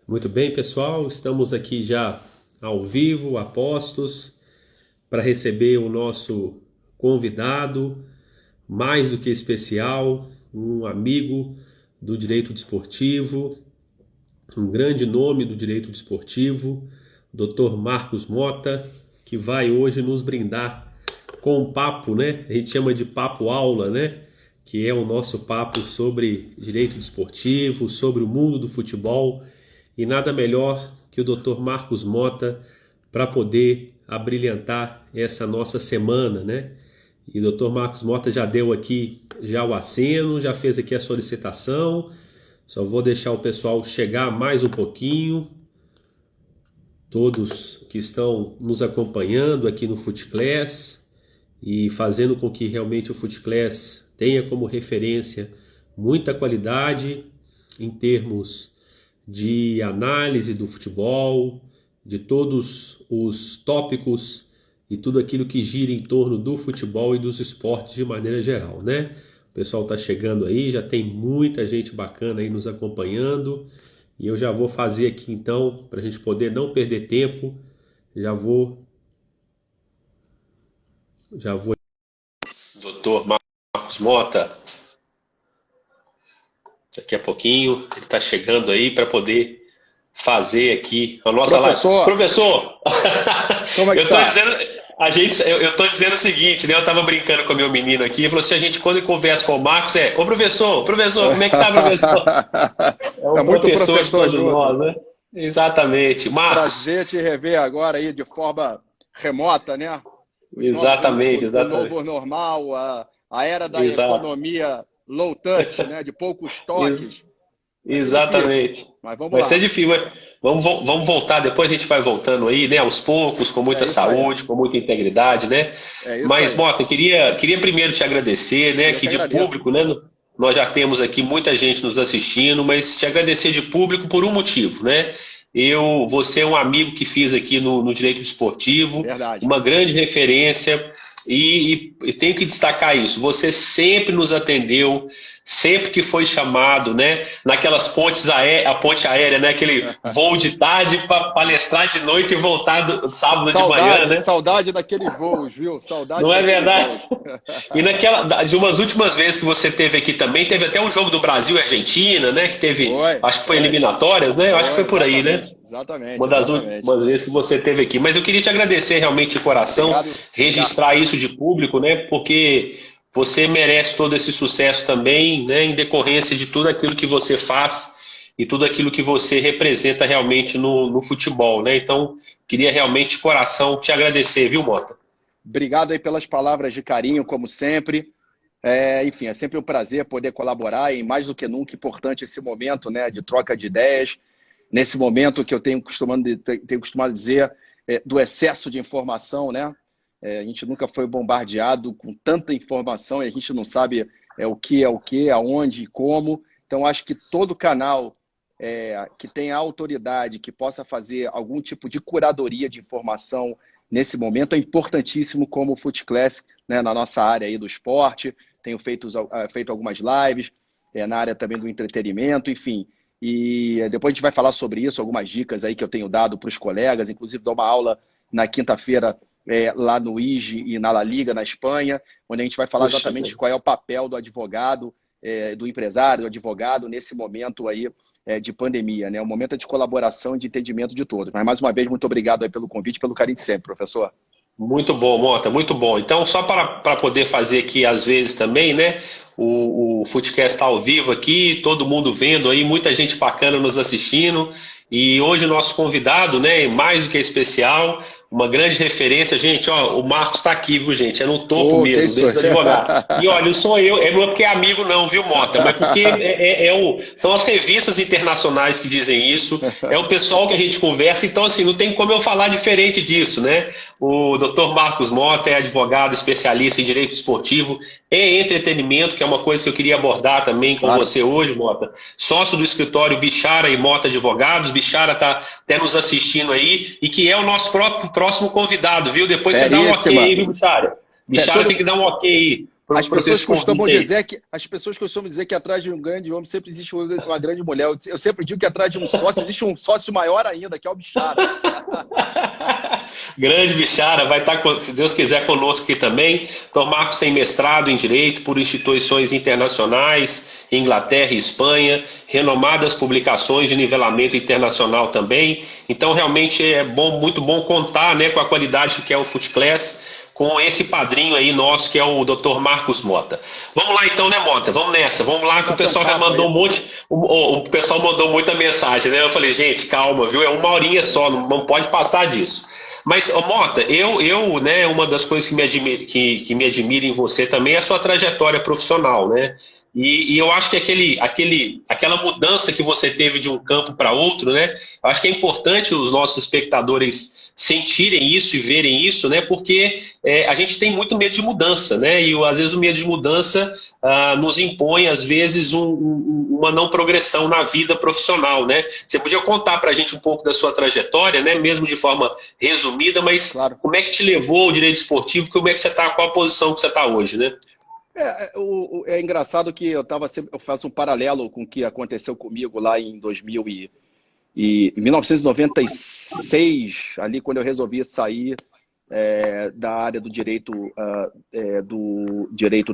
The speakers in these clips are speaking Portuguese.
Muito bem, pessoal, estamos aqui já ao vivo, a postos, para receber o nosso convidado, mais do que especial, um amigo do direito desportivo, um grande nome do direito desportivo, Dr. Marcos Mota, que vai hoje nos brindar com um papo, né? A gente chama de papo aula, né? Que é o nosso papo sobre direito desportivo, sobre o mundo do futebol. E nada melhor que o Dr. Marcos Mota para poder abrilhantar essa nossa semana, né? E o Dr. Marcos Mota já deu aqui já o aceno, já fez aqui a solicitação. Só vou deixar o pessoal chegar mais um pouquinho. Todos que estão nos acompanhando aqui no FootClass e fazendo com que realmente o FootClass tenha como referência muita qualidade em termos de análise do futebol, de todos os tópicos e tudo aquilo que gira em torno do futebol e dos esportes de maneira geral, né? O pessoal está chegando aí, já tem muita gente bacana aí nos acompanhando e eu já vou fazer aqui então, para a gente poder não perder tempo, já vou... Doutor Marcos Mota, daqui a pouquinho, ele está chegando aí para poder fazer aqui a nossa live. Professor! Como é que está? Eu estou dizendo o seguinte, né? Eu estava brincando com o meu menino aqui, ele falou assim, a gente quando conversa com o Marcos ô professor, como é que tá, professor? É muito professor de nós, né? Exatamente. Marcos. Prazer te rever agora aí de forma remota, né? Exatamente. O novo normal, a era da economia low touch, né? De poucos toques. Exatamente. Mas vamos vai lá. ser difícil, mas vamos voltar, depois a gente vai voltando aí, né? Aos poucos, com muita saúde, com muita integridade, né? Mas, Mota, eu queria primeiro te agradecer, né? Que de público, né? Nós já temos aqui muita gente nos assistindo, mas te agradecer de público por um motivo, né? Você é um amigo que fiz aqui no Direito Desportivo, uma grande referência, e tenho que destacar isso, você sempre nos atendeu, sempre que foi chamado, né, naquelas a ponte aérea, né, aquele voo de tarde para palestrar de noite e voltar sábado de manhã, né? Saudade daqueles voos, viu? Saudade. Não é verdade? E de umas últimas vezes que você teve aqui também, teve até um jogo do Brasil e Argentina, né, que teve, acho que foi eliminatórias, né? Eu acho que foi por aí, né? Exatamente. Uma das últimas vezes que você teve aqui. Mas eu queria te agradecer realmente de coração, registrar isso de público, né? Porque você merece todo esse sucesso também, né? Em decorrência de tudo aquilo que você faz e tudo aquilo que você representa realmente no futebol, né? Então, queria realmente de coração te agradecer, viu, Mota? Obrigado aí pelas palavras de carinho, como sempre. Enfim, é sempre um prazer poder colaborar e mais do que nunca importante esse momento, né? De troca de ideias. Nesse momento que eu tenho costumado dizer do excesso de informação, né? A gente nunca foi bombardeado com tanta informação e a gente não sabe o que, aonde e como. Então, acho que todo canal que tenha autoridade, que possa fazer algum tipo de curadoria de informação nesse momento é importantíssimo, como o FootClass, né, na nossa área aí do esporte. Tenho feito algumas lives na área também do entretenimento, enfim. E depois a gente vai falar sobre isso, algumas dicas aí que eu tenho dado para os colegas, inclusive dou uma aula na quinta-feira lá no IGE e na La Liga, na Espanha, onde a gente vai falar exatamente qual é o papel do advogado, do empresário, do advogado, nesse momento aí de pandemia, né? Um momento de colaboração e de entendimento de todos. Mas, mais uma vez, muito obrigado aí pelo convite, pelo carinho de sempre, professor. Muito bom, Mota, muito bom. Então, só para poder fazer aqui, às vezes, também, né? O FootCast está ao vivo aqui, todo mundo vendo aí, muita gente bacana nos assistindo. E hoje o nosso convidado, né, mais do que especial, uma grande referência. Gente, ó, o Marcos está aqui, viu, gente? É no topo mesmo, dos advogados. E olha, não sou eu, não é porque é amigo não, viu, Mota? Mas porque são as revistas internacionais que dizem isso, é o pessoal que a gente conversa, então assim, não tem como eu falar diferente disso, né? O Dr. Marcos Mota é advogado especialista em direito esportivo e entretenimento, que é uma coisa que eu queria abordar também com você hoje, Mota. Sócio do escritório Bichara e Mota Advogados. Bichara está até nos assistindo aí e que é o nosso próximo convidado, viu? Depois você dá um ok aí, viu, Bichara? Bichara tem que dar um ok aí. As para pessoas esse costumam convite aí. dizer que atrás de um grande homem sempre existe uma grande mulher. Eu sempre digo que atrás de um sócio existe um sócio maior ainda, que é o Bichara. Grande Bichara, vai estar, se Deus quiser, conosco aqui também. Tom Marcos tem mestrado em Direito por instituições internacionais, Inglaterra e Espanha, renomadas publicações de nivelamento internacional também. Então, realmente é bom, muito bom contar, né, com a qualidade que é o Footclass, com esse padrinho aí nosso, que é o Dr. Marcos Mota. Vamos lá então, né, Mota? Vamos nessa. Vamos lá, que o pessoal já mandou um monte. O pessoal mandou muita mensagem, né? Eu falei, gente, calma, viu? É uma horinha só, não pode passar disso. Mas, ô, Mota, né, uma das coisas que me admira em você também é a sua trajetória profissional, né? E eu acho que aquela mudança que você teve de um campo para outro, né? Eu acho que é importante os nossos espectadores sentirem isso e verem isso, né? Porque a gente tem muito medo de mudança, né? E às vezes o medo de mudança nos impõe, às vezes, uma não progressão na vida profissional, né? Você podia contar para a gente um pouco da sua trajetória, né? Mesmo de forma resumida, mas Claro. como é que te levou ao direito esportivo? Como é que você está? Qual a posição que você está hoje, né? É engraçado que eu faço um paralelo com o que aconteceu comigo lá em 1996, ali quando eu resolvi sair da área do direito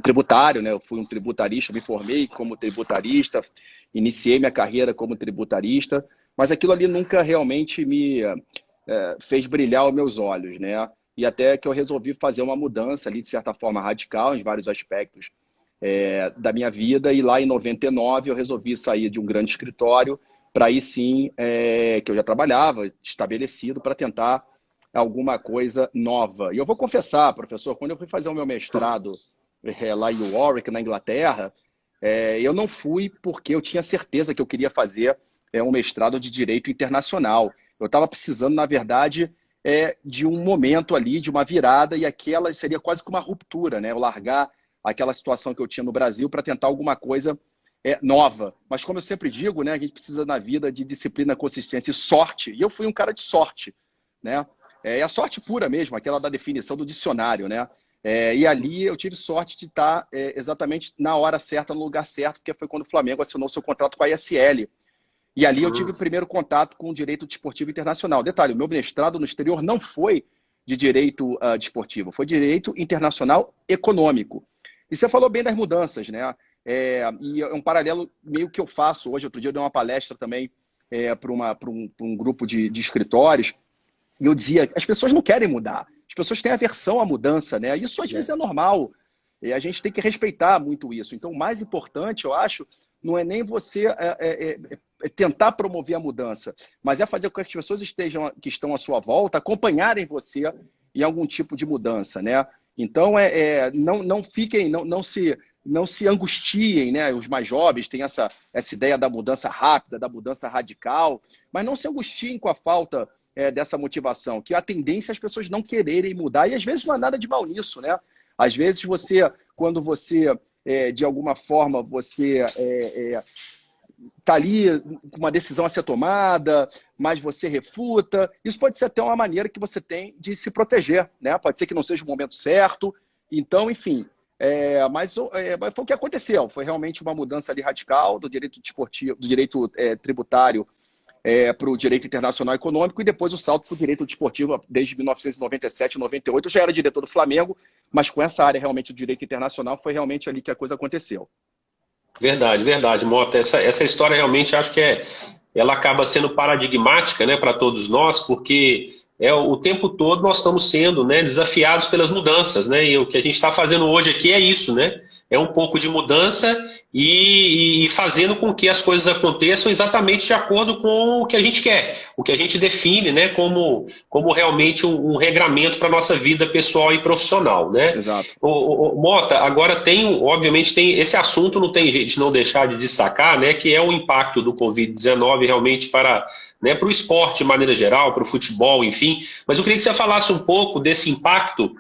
tributário, né? Eu fui um tributarista, me formei como tributarista, iniciei minha carreira como tributarista, mas aquilo ali nunca realmente me fez brilhar os meus olhos, né? E até que eu resolvi fazer uma mudança ali, de certa forma radical, em vários aspectos da minha vida, e lá em 99 eu resolvi sair de um grande escritório para aí sim, que eu já trabalhava, estabelecido, para tentar alguma coisa nova. E eu vou confessar, professor, quando eu fui fazer o meu mestrado lá em Warwick, na Inglaterra, eu não fui porque eu tinha certeza que eu queria fazer um mestrado de Direito Internacional. Eu estava precisando, na verdade, de um momento ali, de uma virada, e aquela seria quase que uma ruptura, né? Eu largar aquela situação que eu tinha no Brasil para tentar alguma coisa nova. Mas como eu sempre digo, né, a gente precisa na vida de disciplina, consistência e sorte. E eu fui um cara de sorte, né? É a sorte pura mesmo, aquela da definição do dicionário, né? E ali eu tive sorte de estar exatamente na hora certa, no lugar certo, porque foi quando o Flamengo assinou seu contrato com a ISL. E ali eu tive o primeiro contato com o direito desportivo internacional. Detalhe, o meu mestrado no exterior não foi de direito desportivo, foi direito internacional econômico. E você falou bem das mudanças, né? E é um paralelo meio que eu faço hoje. Outro dia eu dei uma palestra também para um grupo de escritórios, e eu dizia, as pessoas não querem mudar, as pessoas têm aversão à mudança, né? Isso às vezes é normal, e a gente tem que respeitar muito isso. Então, o mais importante, eu acho, não é nem você tentar promover a mudança, mas é fazer com que as pessoas que estão à sua volta acompanharem você em algum tipo de mudança, né? Então, não fiquem, não se angustiem, né? Os mais jovens têm essa ideia da mudança rápida, da mudança radical, mas não se angustiem com a falta dessa motivação, que a tendência é as pessoas não quererem mudar, e às vezes não há nada de mal nisso, né? Às vezes quando você, de alguma forma, você está ali com uma decisão a ser tomada, mas você refuta. Isso pode ser até uma maneira que você tem de se proteger, né? Pode ser que não seja o momento certo. Então, enfim, mas foi o que aconteceu. Foi realmente uma mudança ali radical do direito desportivo, do direito tributário para o direito internacional econômico, e depois o salto para o direito desportivo desde 1997, 98. Eu já era diretor do Flamengo, mas com essa área realmente do direito internacional foi realmente ali que a coisa aconteceu. Verdade, verdade, Mota. Essa história realmente acho que ela acaba sendo paradigmática, né, para todos nós, porque o tempo todo nós estamos sendo, né, desafiados pelas mudanças, né? E o que a gente está fazendo hoje aqui é isso, né? É um pouco de mudança e fazendo com que as coisas aconteçam exatamente de acordo com o que a gente quer, o que a gente define, né, como realmente um regramento para a nossa vida pessoal e profissional, né? Exato. Mota, agora obviamente tem esse assunto, não tem jeito de não deixar de destacar, né, que é o impacto do Covid-19 realmente para o esporte de maneira geral, para o futebol, enfim. Mas eu queria que você falasse um pouco desse impacto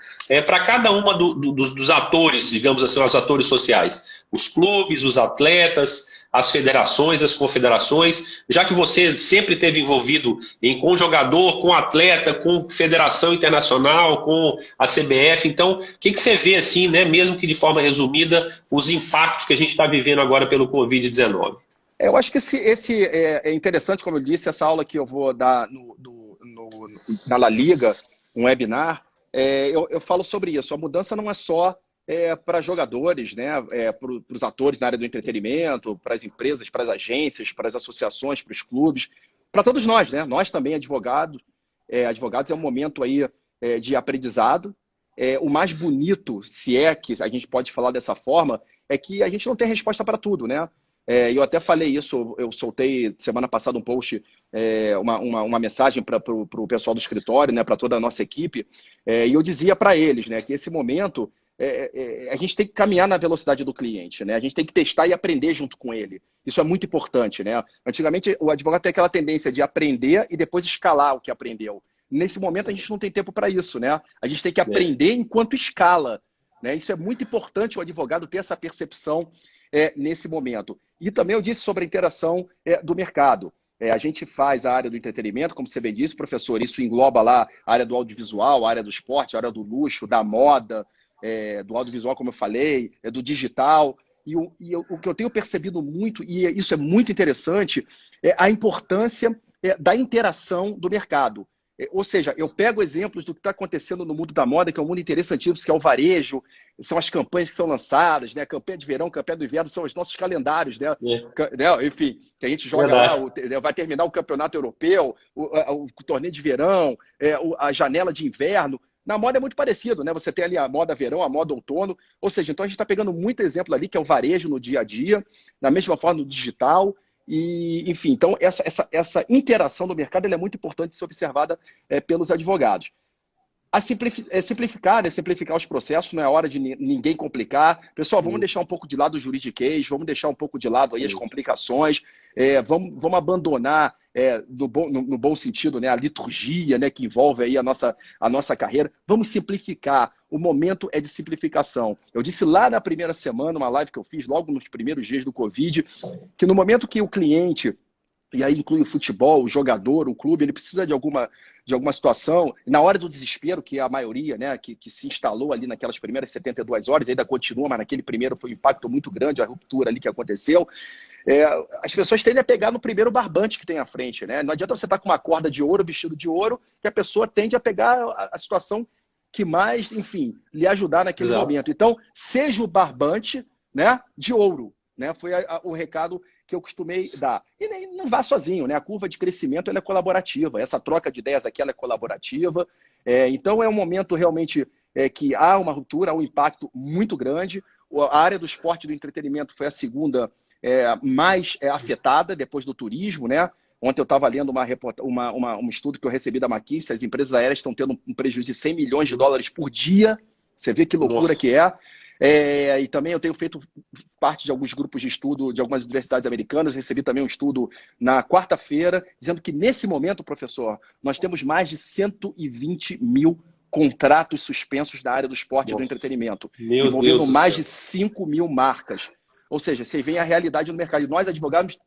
para cada uma dos atores, digamos assim, os atores sociais, os clubes, os atletas, as federações, as confederações, já que você sempre esteve envolvido com jogador, com atleta, com federação internacional, com a CBF. Então, o que você vê, assim, né, mesmo que de forma resumida, os impactos que a gente está vivendo agora pelo Covid-19? Eu acho que esse é interessante, como eu disse, essa aula que eu vou dar na La Liga, um webinar, eu falo sobre isso. A mudança não é só para jogadores, né, para os atores na área do entretenimento, para as empresas, para as agências, para as associações, para os clubes, para todos nós, né? Nós também, advogados. Advogados é um momento aí de aprendizado. O mais bonito, se é que a gente pode falar dessa forma, é que a gente não tem resposta para tudo, né? Eu até falei isso, eu soltei semana passada um post, uma mensagem para o pessoal do escritório, né, para toda a nossa equipe, e eu dizia para eles, né, que esse momento a gente tem que caminhar na velocidade do cliente, né? A gente tem que testar e aprender junto com ele. Isso é muito importante, né? Antigamente o advogado tem aquela tendência de aprender e depois escalar o que aprendeu. Nesse momento a gente não tem tempo para isso, né? A gente tem que aprender enquanto escala, né? Isso é muito importante, o advogado ter essa percepção nesse momento. E também eu disse sobre a interação do mercado. A gente faz a área do entretenimento, como você bem disse, professor, isso engloba lá a área do audiovisual, a área do esporte, a área do luxo, da moda, do audiovisual, como eu falei, do digital. E o que eu tenho percebido muito, e isso é muito interessante, é a importância da interação do mercado. Ou seja, eu pego exemplos do que está acontecendo no mundo da moda, que é um mundo interessantíssimo, que é o varejo, são as campanhas que são lançadas, né? Campanha de verão, campanha do inverno, são os nossos calendários, né? Enfim, que a gente joga lá, vai terminar o campeonato europeu, o torneio de verão, a janela de inverno. Na moda é muito parecido, né? Você tem ali a moda verão, a moda outono, ou seja, então a gente está pegando muito exemplo ali, que é o varejo no dia a dia, da mesma forma no digital. E, enfim, então essa interação do mercado é muito importante de ser observada pelos advogados. Simplificar, né? Simplificar os processos, não é hora de ninguém complicar. Pessoal, vamos deixar um pouco de lado o juridiquês, vamos deixar um pouco de lado aí as complicações, vamos abandonar, no bom sentido, né, a liturgia, né, que envolve aí a nossa carreira. Vamos simplificar. O momento é de simplificação. Eu disse lá na primeira semana, uma live que eu fiz logo nos primeiros dias do Covid, que no momento que o cliente, e aí inclui o futebol, o jogador, o clube, ele precisa de alguma situação, na hora do desespero, que é a maioria, né, que se instalou ali naquelas primeiras 72 horas, ainda continua, mas naquele primeiro foi um impacto muito grande, a ruptura ali que aconteceu. As pessoas tendem a pegar no primeiro barbante que tem à frente, né? Não adianta você estar com uma corda de ouro, vestido de ouro, que a pessoa tende a pegar a situação que mais, enfim, lhe ajudar naquele momento. Então, seja o barbante, né, de ouro, né? Foi o recado que eu costumei dar. E nem, não vá sozinho, né? A curva de crescimento ela é colaborativa, essa troca de ideias aqui ela é colaborativa. Então, é um momento realmente que há uma ruptura, há um impacto muito grande. A área do esporte e do entretenimento foi a segunda mais afetada depois do turismo, né? Ontem eu estava lendo um estudo que eu recebi da McKinsey, as empresas aéreas estão tendo um prejuízo de 100 milhões de dólares por dia. Você vê que loucura Nossa. Que é. E também eu tenho feito parte de alguns grupos de estudo de algumas universidades americanas, recebi também um estudo na quarta-feira, dizendo que nesse momento, professor, nós temos mais de 120 mil contratos suspensos da área do esporte Nossa. E do entretenimento, envolvendo mais de 5 mil marcas. Ou seja, você vê a realidade do mercado. E nós, advogados,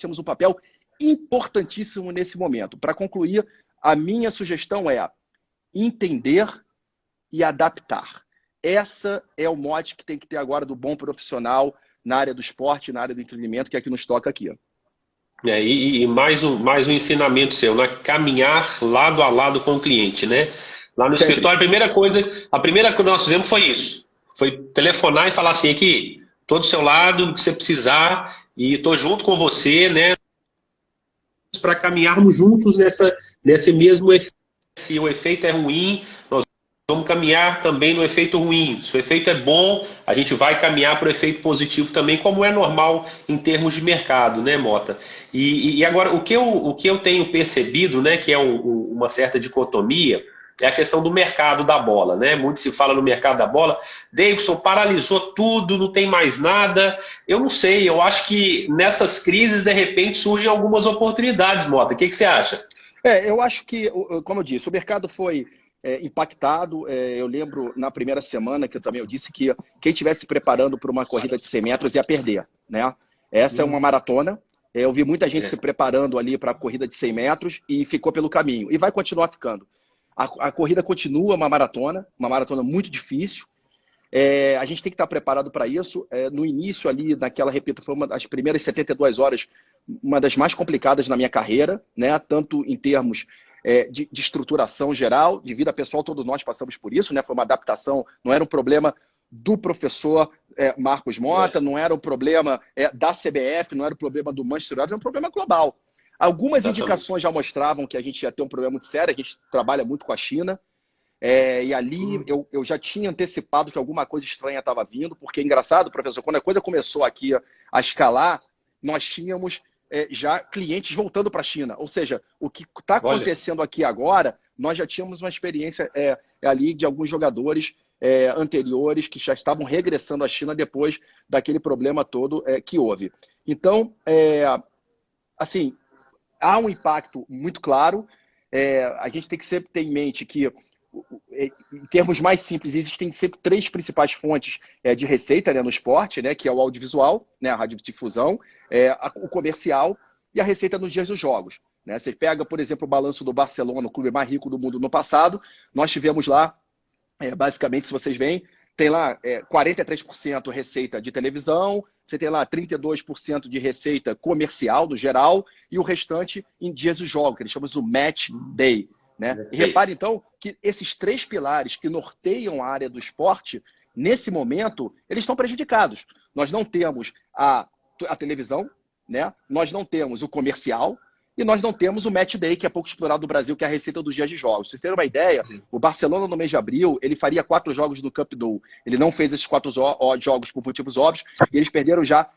temos um papel importantíssimo nesse momento. Para concluir, a minha sugestão é entender e adaptar. Essa é o mote que tem que ter agora do bom profissional na área do esporte, na área do entretenimento, que é que nos toca aqui. E mais um ensinamento seu, né? Caminhar lado a lado com o cliente, né? Lá no escritório, a primeira coisa que nós fizemos foi isso. Foi telefonar e falar assim, aqui, tô do seu lado, no que você precisar, e tô junto com você, né? Para caminharmos juntos nesse mesmo efeito. Se o efeito é ruim, nós vamos caminhar também no efeito ruim. Se o efeito é bom, a gente vai caminhar para o efeito positivo também, como é normal em termos de mercado, né, Mota? E agora, o que eu tenho percebido, né, que é uma certa dicotomia, é a questão do mercado da bola, né? Muito se fala no mercado da bola. Davidson paralisou tudo, não tem mais nada. Eu não sei, eu acho que nessas crises, de repente, surgem algumas oportunidades, Mota. O que você acha? Eu acho que, como eu disse, o mercado foi impactado. Eu lembro na primeira semana que eu disse que quem estivesse preparando para uma corrida de 100 metros ia perder, né? Essa é uma maratona. Eu vi muita gente É. se preparando ali para a corrida de 100 metros e ficou pelo caminho. E vai continuar ficando. A corrida continua uma maratona muito difícil. A gente tem que estar preparado para isso. No início ali, naquela, repito, foi uma das primeiras 72 horas, uma das mais complicadas na minha carreira, né? Tanto em termos de estruturação geral, de vida pessoal, todos nós passamos por isso, né? Foi uma adaptação, não era um problema do professor Marcos Mota, não era um problema da CBF, não era um problema do Manchester United, era um problema global. Algumas Exatamente. indicações já mostravam que a gente ia ter um problema muito sério, a gente trabalha muito com a China, e ali eu já tinha antecipado que alguma coisa estranha estava vindo, porque é engraçado, professor, quando a coisa começou aqui a escalar, nós tínhamos já clientes voltando para a China. Ou seja, o que está acontecendo aqui agora, nós já tínhamos uma experiência ali de alguns jogadores anteriores que já estavam regressando à China depois daquele problema todo que houve. Então, assim, há um impacto muito claro. A gente tem que sempre ter em mente que, em termos mais simples, existem sempre três principais fontes de receita, né, no esporte, né, que é o audiovisual, né, a radiodifusão, o comercial e a receita nos dias dos jogos. Né? Você pega, por exemplo, o balanço do Barcelona, o clube mais rico do mundo no passado, nós tivemos lá, basicamente, se vocês veem, tem lá 43% receita de televisão, você tem lá 32% de receita comercial, no geral, e o restante em dias dos jogos, que eles chamam de match day. Né? E repare, então, que esses três pilares que norteiam a área do esporte, nesse momento, eles estão prejudicados. Nós não temos a televisão, né? Nós não temos o comercial, e nós não temos o match day, que é pouco explorado no Brasil, que é a receita dos dias de jogos. Pra vocês terem uma ideia, o Barcelona, no mês de abril, ele faria 4 jogos do Camp Nou. Ele não fez esses 4 jogos por motivos óbvios, e eles perderam já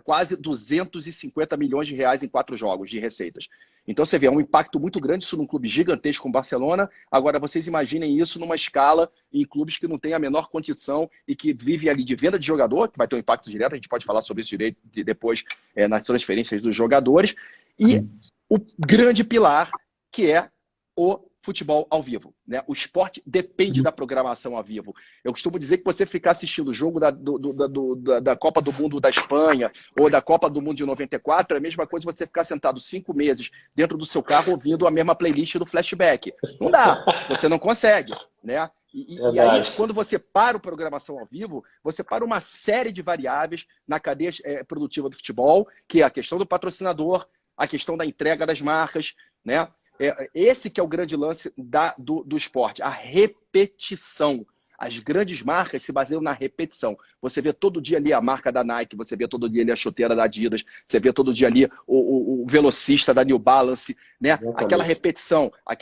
quase 250 milhões de reais em 4 jogos de receitas. Então você vê, é um impacto muito grande isso num clube gigantesco como o Barcelona. Agora vocês imaginem isso numa escala em clubes que não têm a menor condição e que vivem ali de venda de jogador, que vai ter um impacto direto, a gente pode falar sobre isso direito depois nas transferências dos jogadores. E o grande pilar, que é o futebol ao vivo. Né? O esporte depende da programação ao vivo. Eu costumo dizer que você ficar assistindo o jogo da Copa do Mundo da Espanha ou da Copa do Mundo de 94 é a mesma coisa você ficar sentado 5 meses dentro do seu carro ouvindo a mesma playlist do Flashback. Não dá, você não consegue. Né? E aí, quando você para a programação ao vivo, você para uma série de variáveis na cadeia produtiva do futebol, que é a questão do patrocinador, a questão da entrega das marcas, né? Esse que é o grande lance do esporte, a repetição. As grandes marcas se baseiam na repetição. Você vê todo dia ali a marca da Nike, você vê todo dia ali a chuteira da Adidas, você vê todo dia ali o velocista da New Balance, né? Aquela repetição, a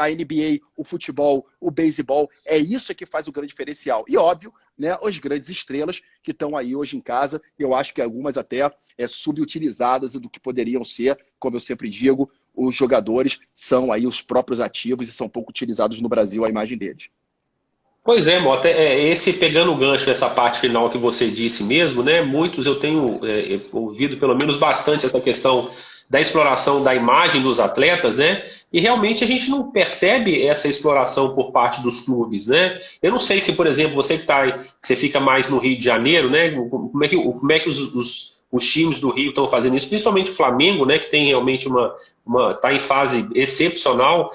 NBA, o futebol, o beisebol, é isso que faz o grande diferencial. E óbvio, né, as grandes estrelas que estão aí hoje em casa, eu acho que algumas até subutilizadas do que poderiam ser, como eu sempre digo, os jogadores são aí os próprios ativos e são pouco utilizados no Brasil a imagem deles. Pois é, Mota, esse pegando o gancho dessa parte final que você disse mesmo, né? Muitos eu tenho ouvido pelo menos bastante essa questão da exploração da imagem dos atletas, né? E realmente a gente não percebe essa exploração por parte dos clubes, né? Eu não sei se, por exemplo, você que você fica mais no Rio de Janeiro, né? Como é que os times do Rio estão fazendo isso, principalmente o Flamengo, né? Que tem realmente tá em fase excepcional.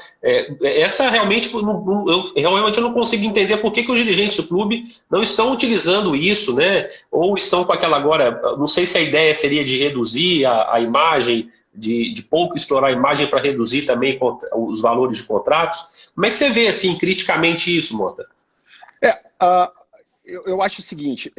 Essa realmente, eu realmente não consigo entender por que os dirigentes do clube não estão utilizando isso, né? Ou estão com aquela agora, não sei se a ideia seria de reduzir a imagem, de pouco explorar a imagem para reduzir também os valores de contratos. Como é que você vê, assim, criticamente isso, Mota? Eu acho o seguinte,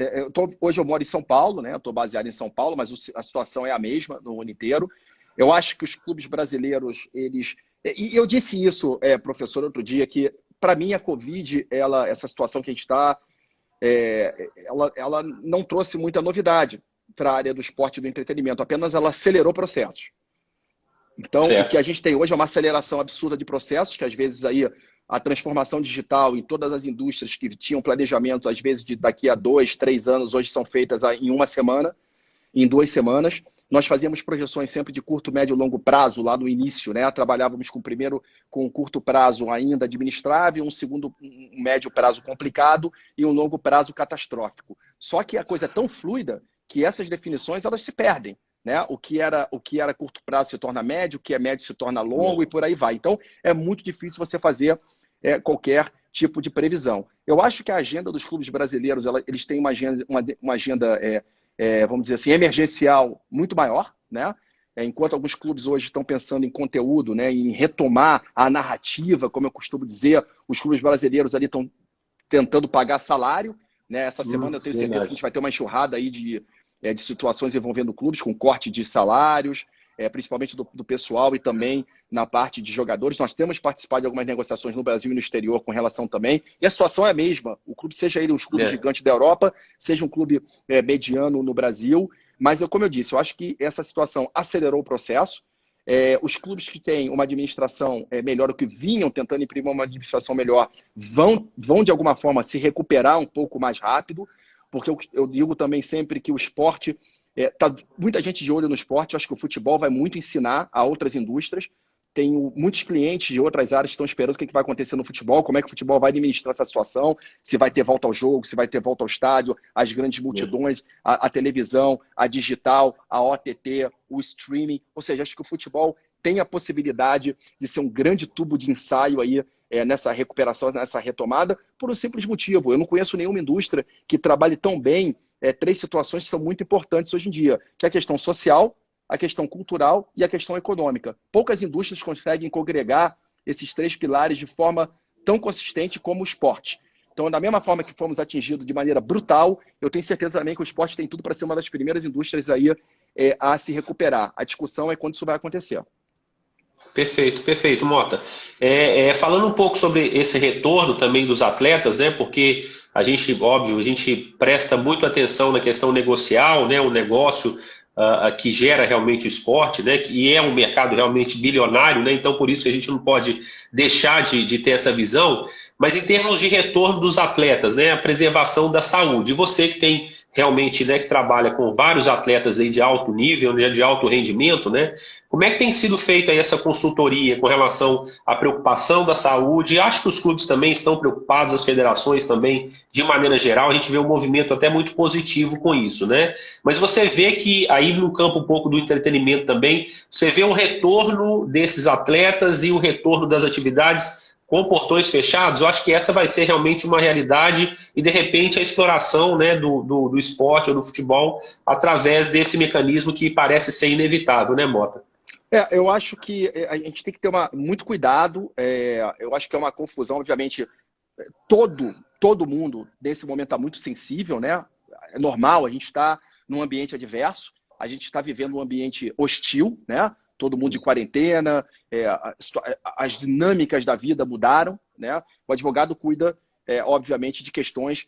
hoje eu moro em São Paulo, né? Eu estou baseado em São Paulo, mas a situação é a mesma no mundo inteiro. Eu acho que os clubes brasileiros, eles... E eu disse isso, professor, outro dia, que para mim a Covid, essa situação que a gente está, ela não trouxe muita novidade para a área do esporte e do entretenimento, apenas ela acelerou processos. Então, o que a gente tem hoje é uma aceleração absurda de processos, que às vezes aí a transformação digital em todas as indústrias que tinham planejamentos, às vezes de daqui a 2, 3 anos, hoje são feitas em uma semana, em 2 semanas. Nós fazíamos projeções sempre de curto, médio e longo prazo lá no início, né? Trabalhávamos com um curto prazo ainda administrável, um médio prazo complicado e um longo prazo catastrófico. Só que a coisa é tão fluida que essas definições elas se perdem. Né? O que era curto prazo se torna médio, o que é médio se torna longo e por aí vai. Então, é muito difícil você fazer qualquer tipo de previsão. Eu acho que a agenda dos clubes brasileiros, eles têm uma agenda vamos dizer assim, emergencial muito maior, né? Enquanto alguns clubes hoje estão pensando em conteúdo, né, em retomar a narrativa, como eu costumo dizer, os clubes brasileiros ali estão tentando pagar salário. Né? Essa semana eu tenho certeza que a gente vai ter uma enxurrada aí de situações envolvendo clubes, com corte de salários, principalmente do pessoal e também na parte de jogadores. Nós temos participado de algumas negociações no Brasil e no exterior com relação também. E a situação é a mesma. O clube, seja ele um clube gigante da Europa, seja um clube mediano no Brasil. Mas, como eu disse, eu acho que essa situação acelerou o processo. Os clubes que têm uma administração melhor, ou que vinham tentando imprimir uma administração melhor, vão de alguma forma se recuperar um pouco mais rápido, porque eu digo também sempre que o esporte, tá muita gente de olho no esporte. Eu acho que o futebol vai muito ensinar a outras indústrias. Tenho muitos clientes de outras áreas que estão esperando o que vai acontecer no futebol, como é que o futebol vai administrar essa situação, se vai ter volta ao jogo, se vai ter volta ao estádio, as grandes multidões, a televisão, a digital, a OTT, o streaming. Ou seja, acho que o futebol tem a possibilidade de ser um grande tubo de ensaio aí nessa recuperação, nessa retomada, por um simples motivo. Eu não conheço nenhuma indústria que trabalhe tão bem três situações que são muito importantes hoje em dia, que é a questão social, a questão cultural e a questão econômica. Poucas indústrias conseguem congregar esses três pilares de forma tão consistente como o esporte. Então, da mesma forma que fomos atingidos de maneira brutal, eu tenho certeza também que o esporte tem tudo para ser uma das primeiras indústrias aí a se recuperar. A discussão é quando isso vai acontecer. Perfeito, perfeito, Mota. Falando um pouco sobre esse retorno também dos atletas, né? Porque a gente, óbvio, a gente presta muito atenção na questão negocial, né? O negócio que gera realmente o esporte, né? E é um mercado realmente bilionário, né? Então, por isso que a gente não pode deixar de ter essa visão. Mas em termos de retorno dos atletas, né? A preservação da saúde. Você que tem realmente, né, que trabalha com vários atletas aí de alto nível, né, de alto rendimento, né? Como é que tem sido feita aí essa consultoria com relação à preocupação da saúde? Acho que os clubes também estão preocupados, as federações também, de maneira geral. A gente vê um movimento até muito positivo com isso, né? Mas você vê que aí no campo um pouco do entretenimento também, você vê um retorno desses atletas e o retorno das atividades com portões fechados. Eu acho que essa vai ser realmente uma realidade e, de repente, a exploração, né, do esporte ou do futebol através desse mecanismo que parece ser inevitável, né, Mota? Eu acho que a gente tem que ter muito cuidado. Eu acho que é uma confusão, obviamente. Todo mundo, nesse momento, está muito sensível, né? É normal, a gente está num ambiente adverso, a gente está vivendo um ambiente hostil, né? Todo mundo de quarentena, as dinâmicas da vida mudaram, né? O advogado cuida, obviamente, de questões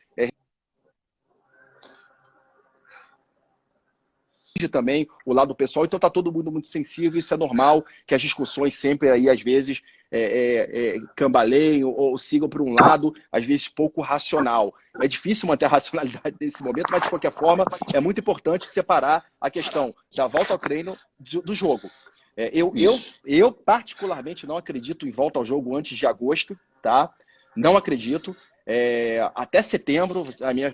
também o lado pessoal, então está todo mundo muito sensível. Isso é normal, que as discussões sempre aí, às vezes, cambaleiem ou sigam por um lado, às vezes pouco racional. É difícil manter a racionalidade nesse momento, mas de qualquer forma é muito importante separar a questão da volta ao treino do jogo. Eu particularmente não acredito em volta ao jogo antes de agosto, tá? Não acredito. Até setembro,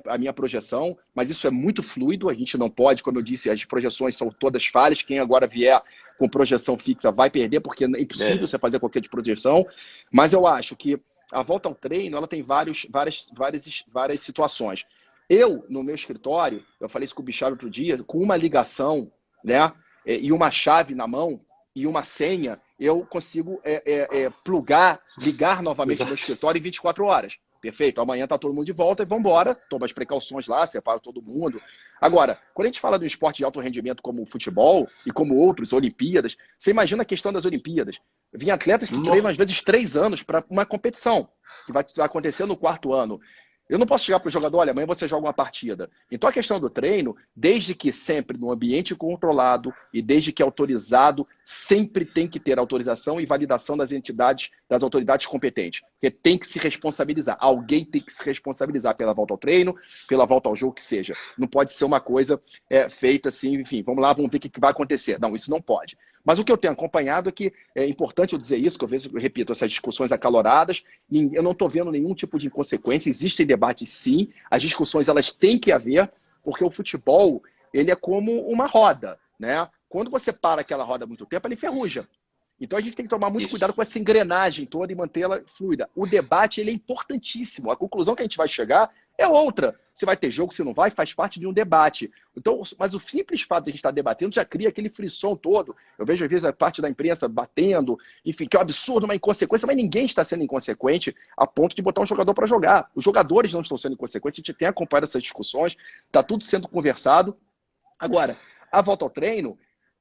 a minha projeção, mas isso é muito fluido, a gente não pode, como eu disse, as projeções são todas falhas. Quem agora vier com projeção fixa vai perder, porque é impossível você fazer qualquer projeção. Mas eu acho que a volta ao treino ela tem várias situações. No meu escritório, eu falei isso com o Bicharo outro dia, com uma ligação, né, e uma chave na mão e uma senha, eu consigo ligar novamente o meu escritório em 24 horas. Perfeito, amanhã tá todo mundo de volta e vamos embora, toma as precauções lá, separa todo mundo. Agora, quando a gente fala de um esporte de alto rendimento como o futebol e como outros, Olimpíadas, você imagina a questão das Olimpíadas. Vinha atletas que treinam às vezes 3 anos para uma competição, que vai acontecer no 4º ano. Eu não posso chegar para o jogador, olha, amanhã você joga uma partida. Então a questão do treino, desde que sempre no ambiente controlado e desde que autorizado, sempre tem que ter autorização e validação das entidades, das autoridades competentes. Porque tem que se responsabilizar. Alguém tem que se responsabilizar pela volta ao treino, pela volta ao jogo, que seja. Não pode ser uma coisa feita assim, enfim, vamos lá, vamos ver o que vai acontecer. Não, isso não pode. Mas o que eu tenho acompanhado é que é importante eu dizer isso, que eu repito, essas discussões acaloradas, eu não estou vendo nenhum tipo de inconsequência. Existem debates, sim, as discussões elas têm que haver, porque o futebol ele é como uma roda, né? Quando você para aquela roda há muito tempo, ela enferruja. Então a gente tem que tomar muito cuidado com essa engrenagem toda e mantê-la fluida. O debate ele é importantíssimo. A conclusão que a gente vai chegar é outra. Se vai ter jogo, se não vai, faz parte de um debate. Então, mas o simples fato de a gente estar debatendo já cria aquele frisson todo. Eu vejo, às vezes, a parte da imprensa batendo, enfim, que é um absurdo, uma inconsequência, mas ninguém está sendo inconsequente a ponto de botar um jogador para jogar. Os jogadores não estão sendo inconsequentes, a gente tem acompanhado essas discussões, está tudo sendo conversado. Agora, a volta ao treino,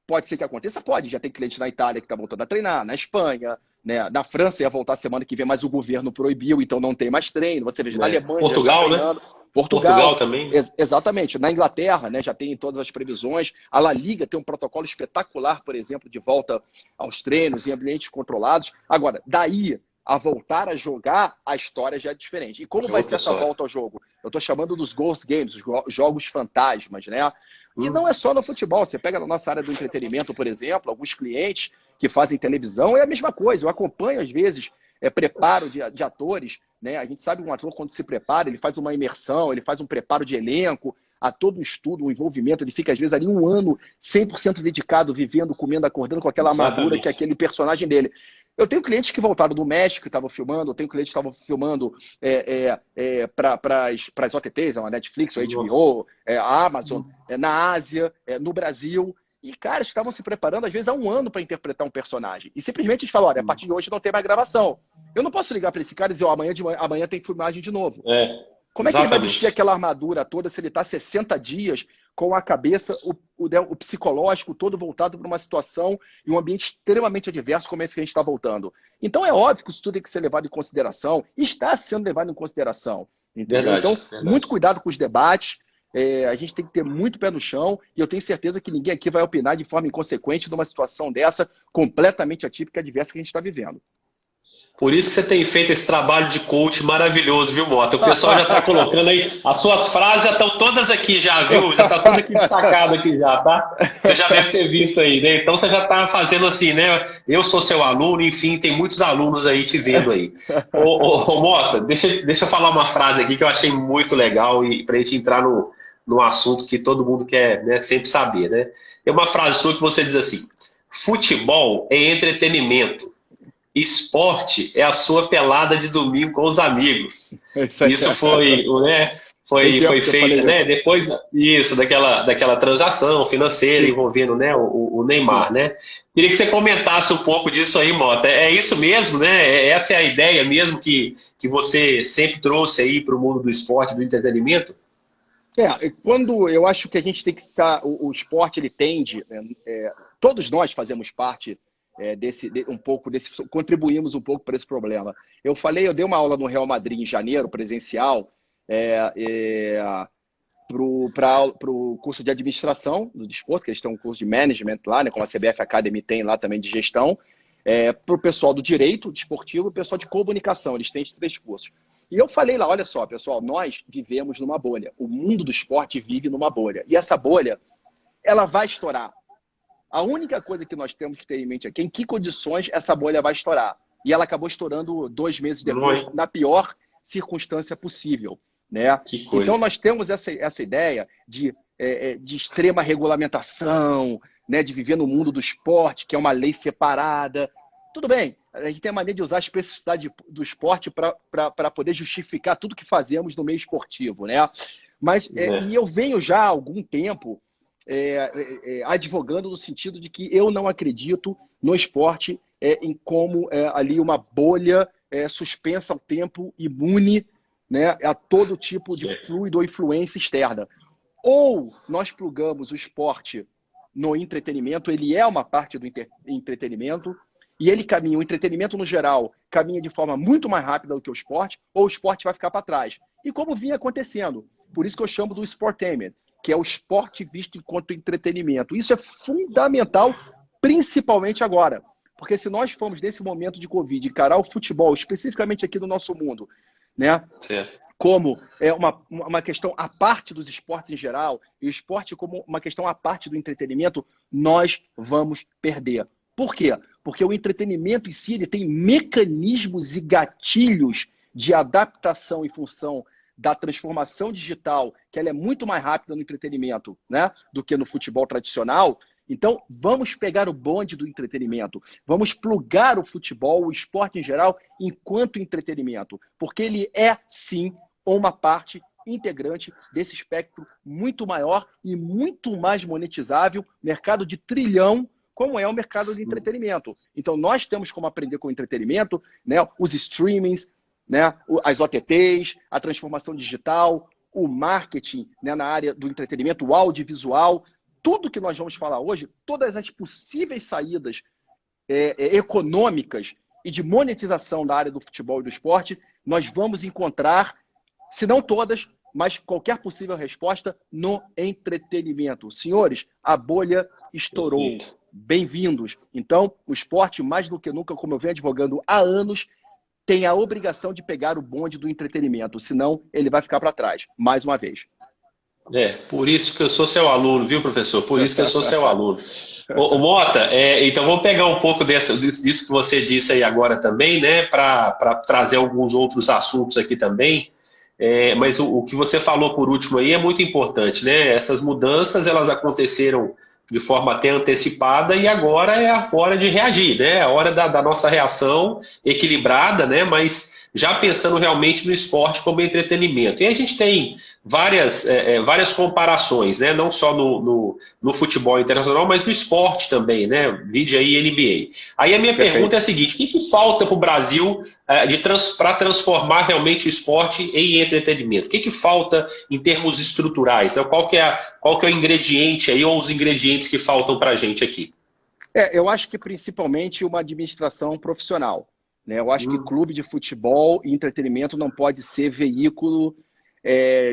pode ser que aconteça? Pode. Já tem cliente na Itália que está voltando a treinar, na Espanha, né? Na França ia voltar semana que vem, mas o governo proibiu, então não tem mais treino. Você veja, na Alemanha Portugal, já está treinando. né? Portugal também. Exatamente. Na Inglaterra, né, já tem todas as previsões. A La Liga tem um protocolo espetacular, por exemplo, de volta aos treinos em ambientes controlados. Agora, daí a voltar a jogar, a história já é diferente. E como vai ser essa volta ao jogo? Eu estou chamando dos Ghost Games, os jogos fantasmas, né? E não é só no futebol. Você pega na nossa área do entretenimento, por exemplo, alguns clientes que fazem televisão, é a mesma coisa. Eu acompanho, às vezes, preparo de atores, né? A gente sabe um ator, quando se prepara, ele faz uma imersão, ele faz um preparo de elenco, há todo um estudo, um envolvimento, ele fica, às vezes, ali um ano 100% dedicado, vivendo, comendo, acordando com aquela armadura que é aquele personagem dele. Eu tenho clientes que voltaram do México, que estavam filmando, eu tenho clientes que estavam filmando para as OTTs, a Netflix, a HBO, a Amazon, na Ásia, no Brasil. E, caras, estavam se preparando, às vezes, há um ano para interpretar um personagem. E simplesmente eles falam, olha, a partir de hoje não tem mais gravação. Eu não posso ligar para esse cara e dizer, amanhã tem filmagem de novo. Como é que ele vai vestir aquela armadura toda se ele está 60 dias com a cabeça, o psicológico todo voltado para uma situação e um ambiente extremamente adverso como esse que a gente está voltando? Então é óbvio que isso tudo tem que ser levado em consideração e está sendo levado em consideração. Entendeu? Então, muito cuidado com os debates. A gente tem que ter muito pé no chão e eu tenho certeza que ninguém aqui vai opinar de forma inconsequente numa situação dessa completamente atípica e adversa que a gente está vivendo. Por isso você tem feito esse trabalho de coach maravilhoso, viu, Mota? O pessoal já está colocando aí, as suas frases já estão todas aqui já, viu? Já está tudo aqui destacado aqui já, tá? Você já deve ter visto aí, né? Então você já está fazendo assim, né? Eu sou seu aluno, enfim, tem muitos alunos aí te vendo aí. Ô, Mota, deixa eu falar uma frase aqui que eu achei muito legal e para a gente entrar no assunto que todo mundo quer, né, sempre saber, né? Tem uma frase sua que você diz assim: futebol é entretenimento. Esporte é a sua pelada de domingo com os amigos. Isso foi, né, foi feito, né, depois daquela transação financeira envolvendo, né, o Neymar, né? Queria que você comentasse um pouco disso aí, Mota. É isso mesmo, né? Essa é a ideia mesmo que você sempre trouxe aí para o mundo do esporte, do entretenimento? Quando eu acho que a gente tem que estar, o esporte ele tende, todos nós fazemos parte contribuímos um pouco para esse problema. Eu dei uma aula no Real Madrid em janeiro, presencial, para o curso de administração do desporto, que eles têm um curso de management lá, né, como a CBF Academy tem lá também de gestão, para o pessoal do direito desportivo e o pessoal de comunicação, eles têm esses 3 cursos. E eu falei lá, olha só, pessoal, nós vivemos numa bolha. O mundo do esporte vive numa bolha. E essa bolha, ela vai estourar. A única coisa que nós temos que ter em mente aqui é em que condições essa bolha vai estourar. E ela acabou estourando 2 meses depois, na pior circunstância possível, né? Então nós temos essa ideia de extrema regulamentação, né? De viver no mundo do esporte, que é uma lei separada. Tudo bem, a gente tem a mania de usar a especificidade do esporte para poder justificar tudo que fazemos no meio esportivo, né? Mas e eu venho já há algum tempo advogando no sentido de que eu não acredito no esporte em como ali uma bolha suspensa ao tempo, imune, né, a todo tipo de fluido ou influência externa. Ou nós plugamos o esporte no entretenimento, ele é uma parte do entretenimento, e ele caminha, o entretenimento no geral, caminha de forma muito mais rápida do que o esporte, ou o esporte vai ficar para trás. E como vinha acontecendo. Por isso que eu chamo do sportainment, que é o esporte visto enquanto entretenimento. Isso é fundamental, principalmente agora. Porque se nós formos, nesse momento de Covid, encarar o futebol, especificamente aqui no nosso mundo, né, como uma questão à parte dos esportes em geral, e o esporte como uma questão à parte do entretenimento, nós vamos perder. Por quê? Porque o entretenimento em si ele tem mecanismos e gatilhos de adaptação em função da transformação digital, que ela é muito mais rápida no entretenimento, né, do que no futebol tradicional. Então, vamos pegar o bonde do entretenimento, vamos plugar o futebol, o esporte em geral, enquanto entretenimento, porque ele é, sim, uma parte integrante desse espectro muito maior e muito mais monetizável, mercado de trilhão, como é o mercado de entretenimento. Então, nós temos como aprender com o entretenimento, né, os streamings, né, as OTTs, a transformação digital, o marketing, né, na área do entretenimento, o audiovisual, tudo que nós vamos falar hoje, todas as possíveis saídas econômicas e de monetização da área do futebol e do esporte, nós vamos encontrar, se não todas, mas qualquer possível resposta no entretenimento. Senhores, a bolha estourou. Bem-vindos. Então, o esporte, mais do que nunca, como eu venho advogando há anos, tem a obrigação de pegar o bonde do entretenimento, senão ele vai ficar para trás, mais uma vez. Por isso que eu sou seu aluno, viu, professor? Por isso que eu sou seu aluno. Ô, Mota, então vamos pegar um pouco disso que você disse aí agora também, né, para trazer alguns outros assuntos aqui também. Mas o que você falou por último aí é muito importante, né? Essas mudanças, elas aconteceram de forma até antecipada e agora é a hora de reagir, né? É a hora da nossa reação equilibrada, né? Mas já pensando realmente no esporte como entretenimento. E a gente tem várias comparações, né? Não só no futebol internacional, mas no esporte também, né? Vide aí NBA. Aí a minha pergunta é a seguinte: o que falta para o Brasil para transformar realmente o esporte em entretenimento? O que falta em termos estruturais? Né? Qual que é o ingrediente aí, ou os ingredientes que faltam para a gente aqui? Eu acho que principalmente uma administração profissional. Né? Eu acho que clube de futebol e entretenimento não pode ser veículo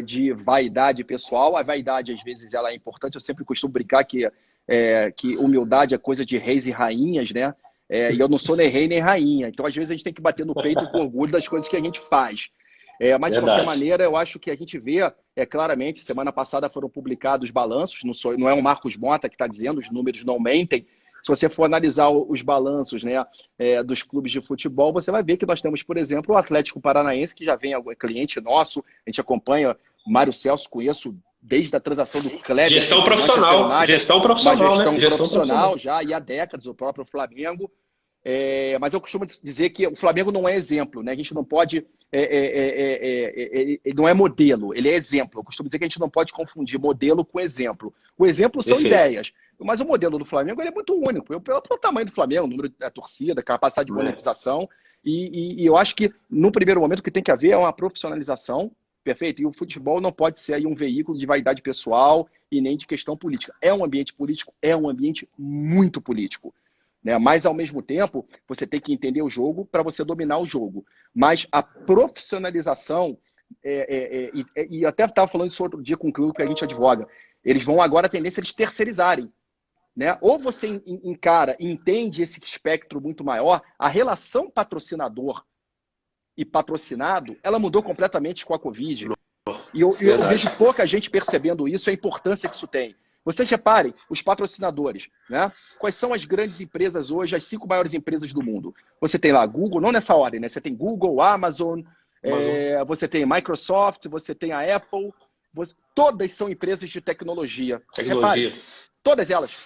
de vaidade pessoal. A vaidade, às vezes, ela é importante. Eu sempre costumo brincar que humildade é coisa de reis e rainhas, né? E eu não sou nem rei nem rainha. Então, às vezes, a gente tem que bater no peito com orgulho das coisas que a gente faz. Mas, de qualquer maneira, eu acho que a gente vê claramente, semana passada foram publicados balanços, não é o Marcos Mota que está dizendo, os números não mentem. Se você for analisar os balanços, né, dos clubes de futebol, você vai ver que nós temos, por exemplo, o Atlético Paranaense, que já vem cliente nosso, a gente acompanha, Mário Celso, conheço desde a transação do Kleber. Gestão profissional, gestão profissional já, e há décadas, o próprio Flamengo. Mas eu costumo dizer que o Flamengo não é exemplo, né? A gente não pode... ele não é modelo, ele é exemplo. Eu costumo dizer que a gente não pode confundir modelo com exemplo. O exemplo são ideias. Mas o modelo do Flamengo ele é muito único. Pelo tamanho do Flamengo, o número da torcida, capacidade de monetização. E eu acho que, no primeiro momento, o que tem que haver é uma profissionalização, perfeito? E o futebol não pode ser aí um veículo de vaidade pessoal e nem de questão política. É um ambiente político, é um ambiente muito político. Né? Mas, ao mesmo tempo, você tem que entender o jogo para você dominar o jogo. Mas a profissionalização, e até estava falando isso outro dia com o clube que a gente advoga, eles vão agora a tendência de terceirizarem. Né? Ou você encara e entende esse espectro muito maior, a relação patrocinador e patrocinado, ela mudou completamente com a Covid. E eu vejo pouca gente percebendo isso, a importância que isso tem. Vocês reparem, os patrocinadores, né? Quais são as grandes empresas hoje, as 5 maiores empresas do mundo? Você tem lá Google, não nessa ordem, né? Você tem Google, Amazon, você tem Microsoft, você tem a Apple, todas são empresas de tecnologia. Reparem, todas elas.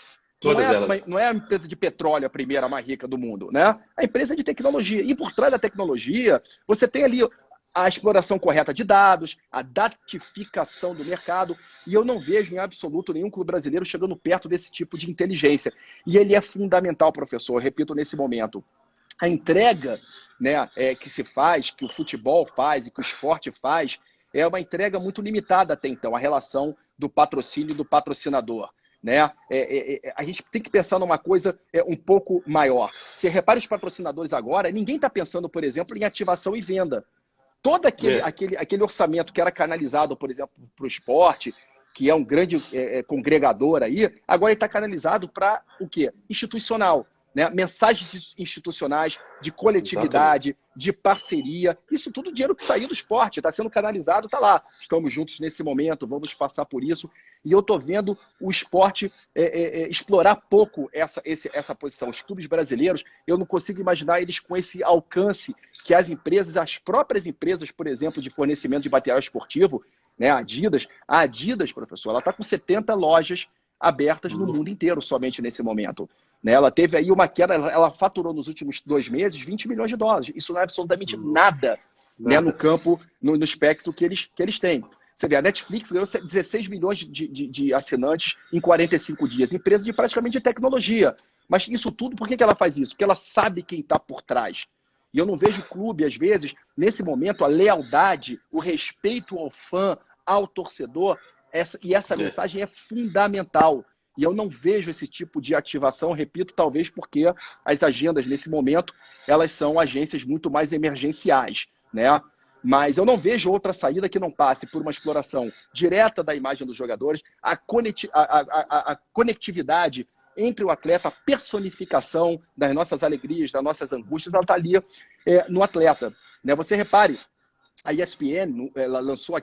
Não é a empresa de petróleo a primeira, a mais rica do mundo, né? A empresa de tecnologia. E por trás da tecnologia, você tem ali a exploração correta de dados, a datificação do mercado, e eu não vejo em absoluto nenhum clube brasileiro chegando perto desse tipo de inteligência. E ele é fundamental, professor, eu repito nesse momento. A entrega, né, que se faz, que o futebol faz e que o esporte faz, é uma entrega muito limitada até então, a relação do patrocínio e do patrocinador. Né? A gente tem que pensar numa coisa um pouco maior. Você repara os patrocinadores agora, ninguém está pensando, por exemplo, em ativação e venda. Todo aquele orçamento que era canalizado, por exemplo, para o esporte, que é um grande congregador aí, agora ele está canalizado para o quê? Institucional. Né? Mensagens institucionais, de coletividade, exatamente, de parceria. Isso tudo dinheiro que saiu do esporte, está sendo canalizado, está lá. Estamos juntos nesse momento, vamos passar por isso. E eu estou vendo o esporte explorar pouco essa posição. Os clubes brasileiros, eu não consigo imaginar eles com esse alcance que as empresas, as próprias empresas, por exemplo, de fornecimento de material esportivo, né, a Adidas, professor, ela está com 70 lojas abertas no mundo inteiro somente nesse momento. Né? Ela teve aí uma queda, ela faturou nos últimos 2 meses 20 milhões de dólares. Isso não é absolutamente nada, né, no campo, no espectro que eles têm. Você vê, a Netflix ganhou 16 milhões de assinantes em 45 dias. Empresa de praticamente de tecnologia. Mas isso tudo, por que ela faz isso? Porque ela sabe quem está por trás. E eu não vejo o clube, às vezes, nesse momento, a lealdade, o respeito ao fã, ao torcedor, essa mensagem é fundamental. E eu não vejo esse tipo de ativação, repito, talvez porque as agendas, nesse momento, elas são agências muito mais emergenciais, né? Mas eu não vejo outra saída que não passe por uma exploração direta da imagem dos jogadores, a conectividade entre o atleta, a personificação das nossas alegrias, das nossas angústias, ela está ali no atleta. Né? Você repare, a ESPN ela lançou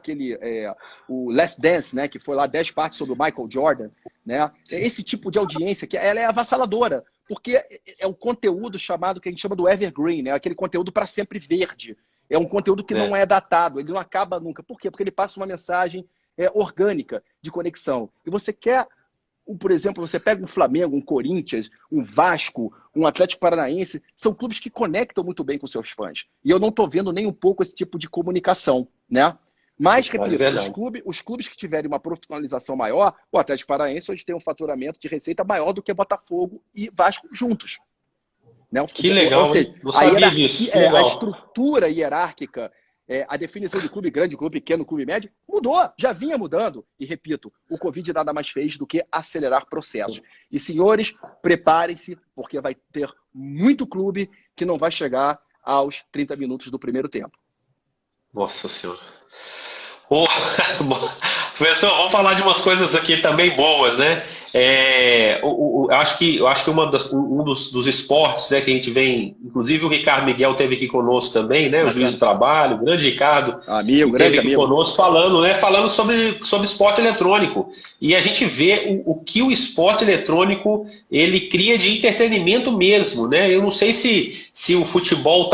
o Last Dance, né, que foi lá 10 partes sobre o Michael Jordan. Né? Esse tipo de audiência, que ela é avassaladora, porque é um conteúdo chamado, que a gente chama do evergreen, né? Aquele conteúdo para sempre verde. É um conteúdo que não é datado, ele não acaba nunca. Por quê? Porque ele passa uma mensagem orgânica de conexão. E você quer, por exemplo, você pega um Flamengo, um Corinthians, um Vasco, um Atlético Paranaense, são clubes que conectam muito bem com seus fãs. E eu não estou vendo nem um pouco esse tipo de comunicação, né? Mas, repito, os clubes que tiverem uma profissionalização maior, o Atlético Paranaense hoje tem um faturamento de receita maior do que Botafogo e Vasco juntos. Né? Que legal, ou seja, não sabia disso. A estrutura hierárquica, a definição de clube grande, clube pequeno, clube médio, mudou, já vinha mudando. E repito, o Covid nada mais fez do que acelerar processos. E senhores, preparem-se, porque vai ter muito clube que não vai chegar aos 30 minutos do primeiro tempo. Nossa Senhora. Oh, professor, vamos falar de umas coisas aqui também boas, né? Eu acho que um dos esportes, né, que a gente vem, inclusive o Ricardo Miguel teve aqui conosco também, né? O juiz do trabalho, o grande Ricardo, grande aqui conosco falando sobre esporte eletrônico. E a gente vê o que o esporte eletrônico ele cria de entretenimento mesmo, né? Eu não sei se o futebol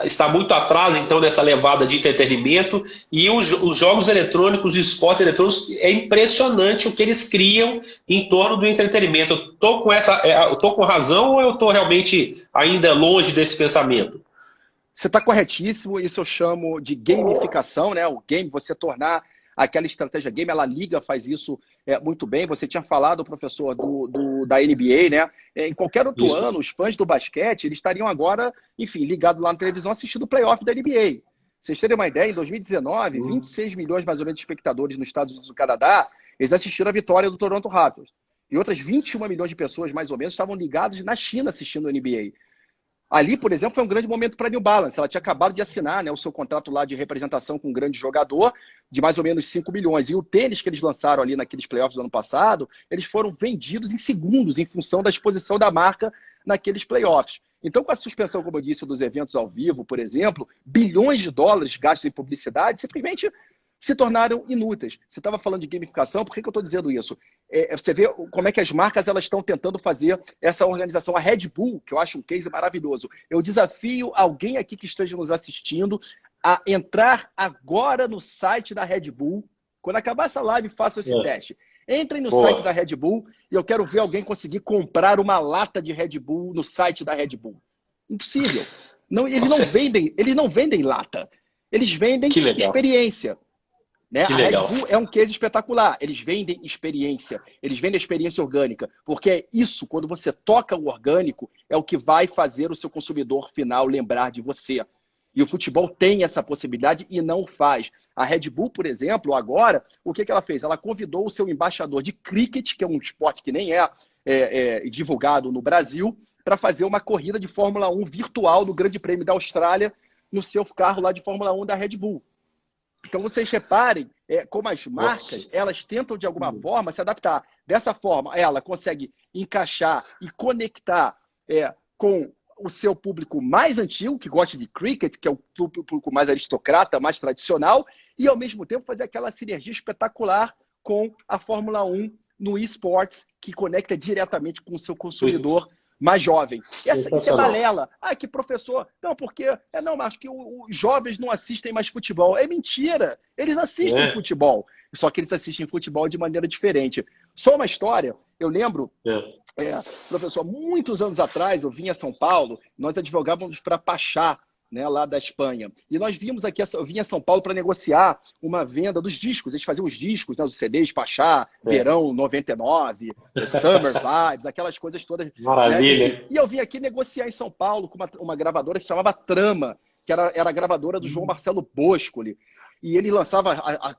está muito atrás, então, nessa levada de entretenimento, e os jogos eletrônicos, os esportes eletrônicos, é impressionante o que eles criam em torno do entretenimento. Eu tô com razão ou eu estou realmente ainda longe desse pensamento? Você está corretíssimo, isso eu chamo de gamificação, né? O game, você tornar aquela estratégia game, ela liga, faz isso muito bem. Você tinha falado, professor, da NBA, né? Em qualquer outro ano, os fãs do basquete, eles estariam agora, enfim, ligados lá na televisão assistindo o playoff da NBA. Vocês terem uma ideia, em 2019, 26 milhões mais ou menos de espectadores nos Estados Unidos e no Canadá, eles assistiram a vitória do Toronto Raptors. E outras 21 milhões de pessoas, mais ou menos, estavam ligadas na China assistindo a NBA. Ali, por exemplo, foi um grande momento para a New Balance. Ela tinha acabado de assinar, né, o seu contrato lá de representação com um grande jogador, de mais ou menos 5 milhões. E o tênis que eles lançaram ali naqueles playoffs do ano passado, eles foram vendidos em segundos, em função da exposição da marca naqueles playoffs. Então, com a suspensão, como eu disse, dos eventos ao vivo, por exemplo, bilhões de dólares gastos em publicidade simplesmente se tornaram inúteis. Você estava falando de gamificação, por que eu estou dizendo isso? Você vê como é que as marcas elas estão tentando fazer essa organização. A Red Bull, que eu acho um case maravilhoso. Eu desafio alguém aqui que esteja nos assistindo a entrar agora no site da Red Bull. Quando acabar essa live, faça esse teste. Entrem no site da Red Bull e eu quero ver alguém conseguir comprar uma lata de Red Bull no site da Red Bull. Impossível. Não, eles não vendem lata. Eles vendem experiência. Né? A Red Bull é um case espetacular. Eles vendem experiência. Eles vendem a experiência orgânica. Porque é isso, quando você toca o orgânico, é o que vai fazer o seu consumidor final lembrar de você. E o futebol tem essa possibilidade e não faz. A Red Bull, por exemplo, agora, o que ela fez? Ela convidou o seu embaixador de cricket, que é um esporte que nem é divulgado no Brasil, para fazer uma corrida de Fórmula 1 virtual no Grande Prêmio da Austrália, no seu carro lá de Fórmula 1 da Red Bull. Então, vocês reparem como as marcas, elas tentam, de alguma forma, se adaptar. Dessa forma, ela consegue encaixar e conectar com o seu público mais antigo, que gosta de cricket, que é o público mais aristocrata, mais tradicional, e, ao mesmo tempo, fazer aquela sinergia espetacular com a Fórmula 1 no eSports, que conecta diretamente com o seu consumidor mais jovem. Isso é balela. Ah, que professor. Não, porque. Não, mas que os jovens não assistem mais futebol. É mentira. Eles assistem futebol. Só que eles assistem futebol de maneira diferente. Só uma história. Eu lembro, professor, muitos anos atrás, eu vim a São Paulo, nós advogávamos para Pachá, né, lá da Espanha. E nós vimos aqui, eu vim a São Paulo para negociar uma venda dos discos. Eles faziam os discos, né, os CDs, Pachá, Verão 99, Summer Vibes, aquelas coisas todas. Maravilha. Né? E eu vim aqui negociar em São Paulo com uma gravadora que se chamava Trama, que era a gravadora do João Marcelo Boscoli. E ele lançava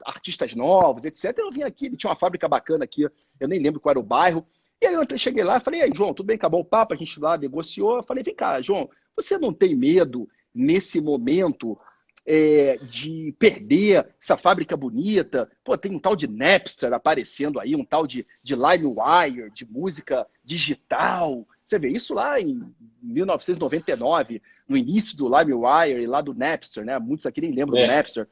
artistas novos, etc. Eu vim aqui, ele tinha uma fábrica bacana aqui, eu nem lembro qual era o bairro. E aí eu cheguei lá e falei, e aí, João, tudo bem? Acabou o papo, a gente lá negociou. Eu falei, vem cá, João, você não tem medo nesse momento de perder essa fábrica bonita? Pô, tem um tal de Napster aparecendo aí, um tal de LimeWire, de música digital. Você vê isso lá em 1999, no início do LimeWire e lá do Napster, né? Muitos aqui nem lembram do Napster.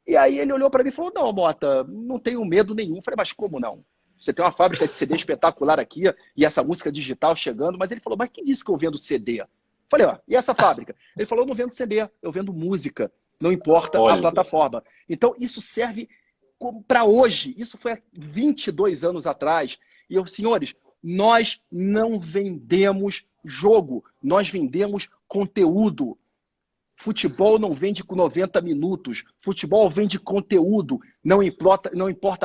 E aí ele olhou para mim e falou, não, Mota, não tenho medo nenhum. Eu falei, mas como não? Você tem uma fábrica de CD espetacular aqui e essa música digital chegando. Mas ele falou, mas quem disse que eu vendo CD? Falei, ó, e essa fábrica? Ele falou, eu não vendo CD, eu vendo música. Não importa a plataforma. Então, isso serve para hoje. Isso foi há 22 anos atrás. E eu, senhores, nós não vendemos jogo. Nós vendemos conteúdo. Futebol não vende com 90 minutos. Futebol vende conteúdo. Não importa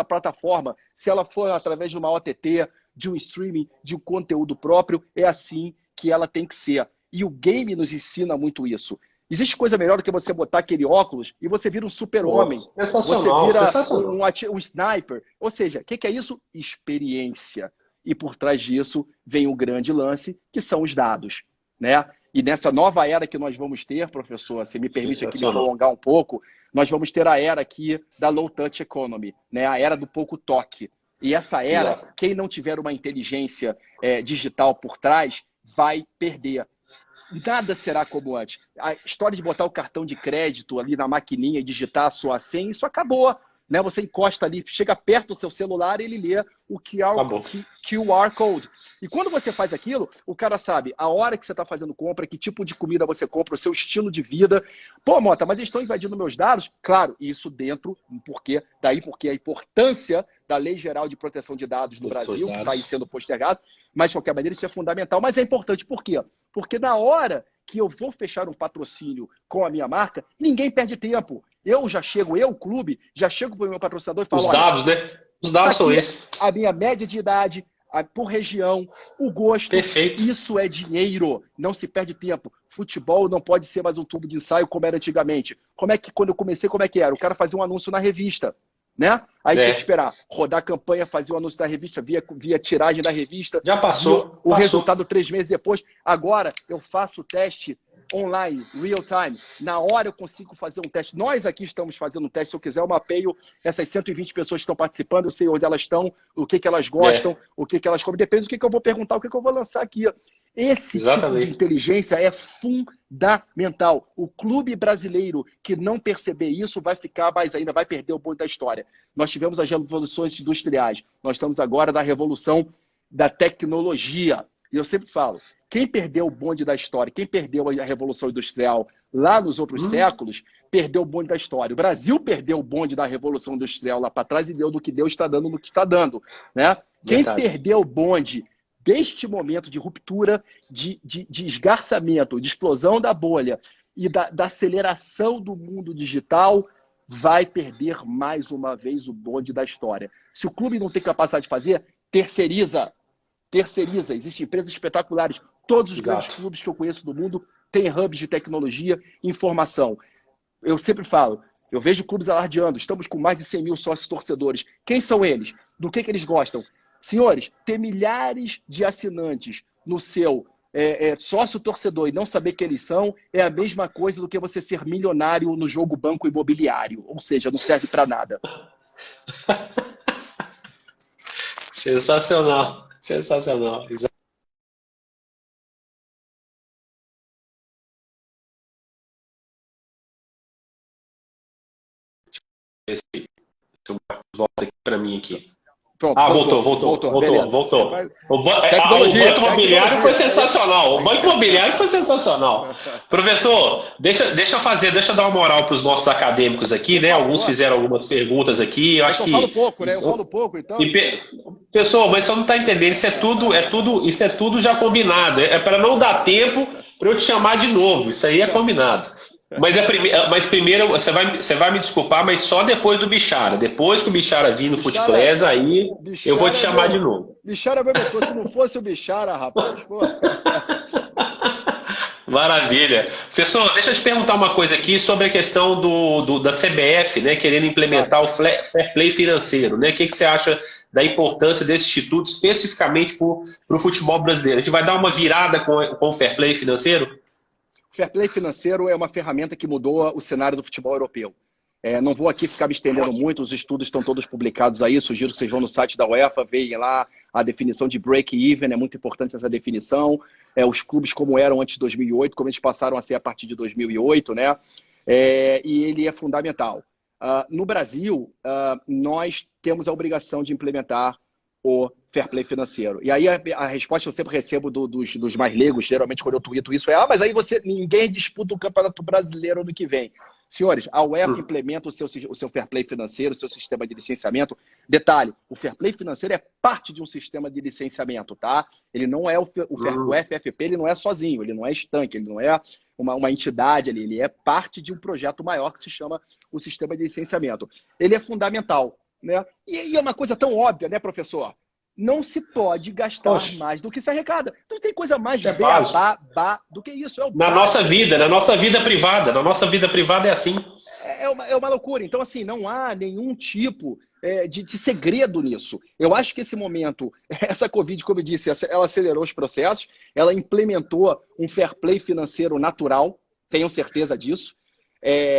a plataforma. Se ela for através de uma OTT, de um streaming, de um conteúdo próprio, é assim que ela tem que ser. E o game nos ensina muito isso. Existe coisa melhor do que você botar aquele óculos e você vira um super-homem. Você vira um sniper. Ou seja, o que é isso? Experiência. E por trás disso vem o grande lance, que são os dados, né? E nessa nova era que nós vamos ter, professor, se me permite aqui me prolongar um pouco, nós vamos ter a era aqui da low touch economy, né? A era do pouco toque. E essa era, quem não tiver uma inteligência digital por trás, vai perder. Nada será como antes. A história de botar o cartão de crédito ali na maquininha e digitar a sua senha, isso acabou. Né? Você encosta ali, chega perto do seu celular e ele lê o QR Code. E quando você faz aquilo, o cara sabe a hora que você está fazendo compra, que tipo de comida você compra, o seu estilo de vida. Pô, Mota, mas eles estão invadindo meus dados? Claro, isso dentro, porque a importância da Lei Geral de Proteção de Dados no Brasil, que está aí sendo postergado, mas de qualquer maneira isso é fundamental. Mas é importante, por quê? Porque na hora que eu vou fechar um patrocínio com a minha marca, ninguém perde tempo. O clube, já chego para o meu patrocinador e falo... Os dados, né? Os dados são esses. A minha média de idade, por região, o gosto. Perfeito. Isso é dinheiro. Não se perde tempo. Futebol não pode ser mais um tubo de ensaio como era antigamente. Quando eu comecei, como é que era? O cara fazia um anúncio na revista, né? Aí tinha que esperar rodar a campanha, fazer o anúncio da revista, via tiragem da revista. Já passou. O resultado 3 meses depois. Agora eu faço o teste online, real time. Na hora eu consigo fazer um teste. Nós aqui estamos fazendo um teste. Se eu quiser, eu mapeio essas 120 pessoas que estão participando. Eu sei onde elas estão, o que elas gostam, o que elas comem. Depende do que eu vou perguntar, o que eu vou lançar aqui. Esse tipo de inteligência é fundamental. O clube brasileiro que não perceber isso vai ficar mais ainda, vai perder o bonde da história. Nós tivemos as revoluções industriais. Nós estamos agora na revolução da tecnologia. E eu sempre falo, quem perdeu o bonde da história, quem perdeu a Revolução Industrial lá nos outros séculos, perdeu o bonde da história. O Brasil perdeu o bonde da Revolução Industrial lá para trás e deu do que Deus está dando no que está dando. Né? Quem perdeu o bonde deste momento de ruptura, de esgarçamento, de explosão da bolha e da aceleração do mundo digital, vai perder mais uma vez o bonde da história. Se o clube não tem capacidade de fazer, terceiriza. Existem empresas espetaculares. Todos os grandes clubes que eu conheço do mundo têm hubs de tecnologia e informação. Eu sempre falo, eu vejo clubes alardeando, estamos com mais de 100 mil sócios torcedores. Quem são eles? Do que eles gostam? Senhores, ter milhares de assinantes no seu sócio torcedor e não saber quem eles são é a mesma coisa do que você ser milionário no jogo banco imobiliário. Ou seja, não serve para nada. Sensacional. Sensacional. Volta aqui para mim aqui. Pronto, voltou. O Banco Imobiliário foi sensacional. O Banco Imobiliário foi sensacional. Professor, deixa eu dar uma moral para os nossos acadêmicos aqui, né? Alguns fizeram algumas perguntas aqui. Eu acho que falo pouco, né? Eu falo pouco, então. Pessoal, mas você não está entendendo. Isso é tudo já combinado. É para não dar tempo para eu te chamar de novo. Isso aí é combinado. Mas primeiro, você vai me desculpar, mas só depois do Bichara. Depois que o Bichara vir no Footclass, aí eu vou te chamar de novo. Bichara é meu mentor. Se não fosse o Bichara, rapaz, pô. Maravilha. Professor, deixa eu te perguntar uma coisa aqui sobre a questão da CBF, né, querendo implementar o fair play financeiro, né? O que você acha da importância desse instituto especificamente para o futebol brasileiro? A gente vai dar uma virada com o fair play financeiro? Fair play financeiro é uma ferramenta que mudou o cenário do futebol europeu. Não vou aqui ficar me estendendo muito, os estudos estão todos publicados aí, sugiro que vocês vão no site da UEFA, vejam lá a definição de break-even, é muito importante essa definição. Os clubes como eram antes de 2008, como eles passaram a ser a partir de 2008, né? E ele é fundamental. No Brasil, nós temos a obrigação de implementar o fair play financeiro. E aí a resposta que eu sempre recebo dos mais leigos, geralmente quando eu tuito isso, mas aí ninguém disputa o Campeonato Brasileiro ano que vem. Senhores, a UEFA implementa o seu fair play financeiro, o seu sistema de licenciamento. Detalhe, o fair play financeiro é parte de um sistema de licenciamento, tá? Ele não é o FFP, ele não é sozinho, ele não é estanque, ele não é uma entidade ali, ele é parte de um projeto maior que se chama o sistema de licenciamento. Ele é fundamental, né? E é uma coisa tão óbvia, né, professor? Não se pode gastar mais do que se arrecada. Não tem coisa mais beabá do que isso. Na nossa vida privada é assim. É uma loucura. Então, assim, não há nenhum tipo de segredo nisso. Eu acho que esse momento, essa Covid, como eu disse, ela acelerou os processos, ela implementou um fair play financeiro natural, tenham certeza disso.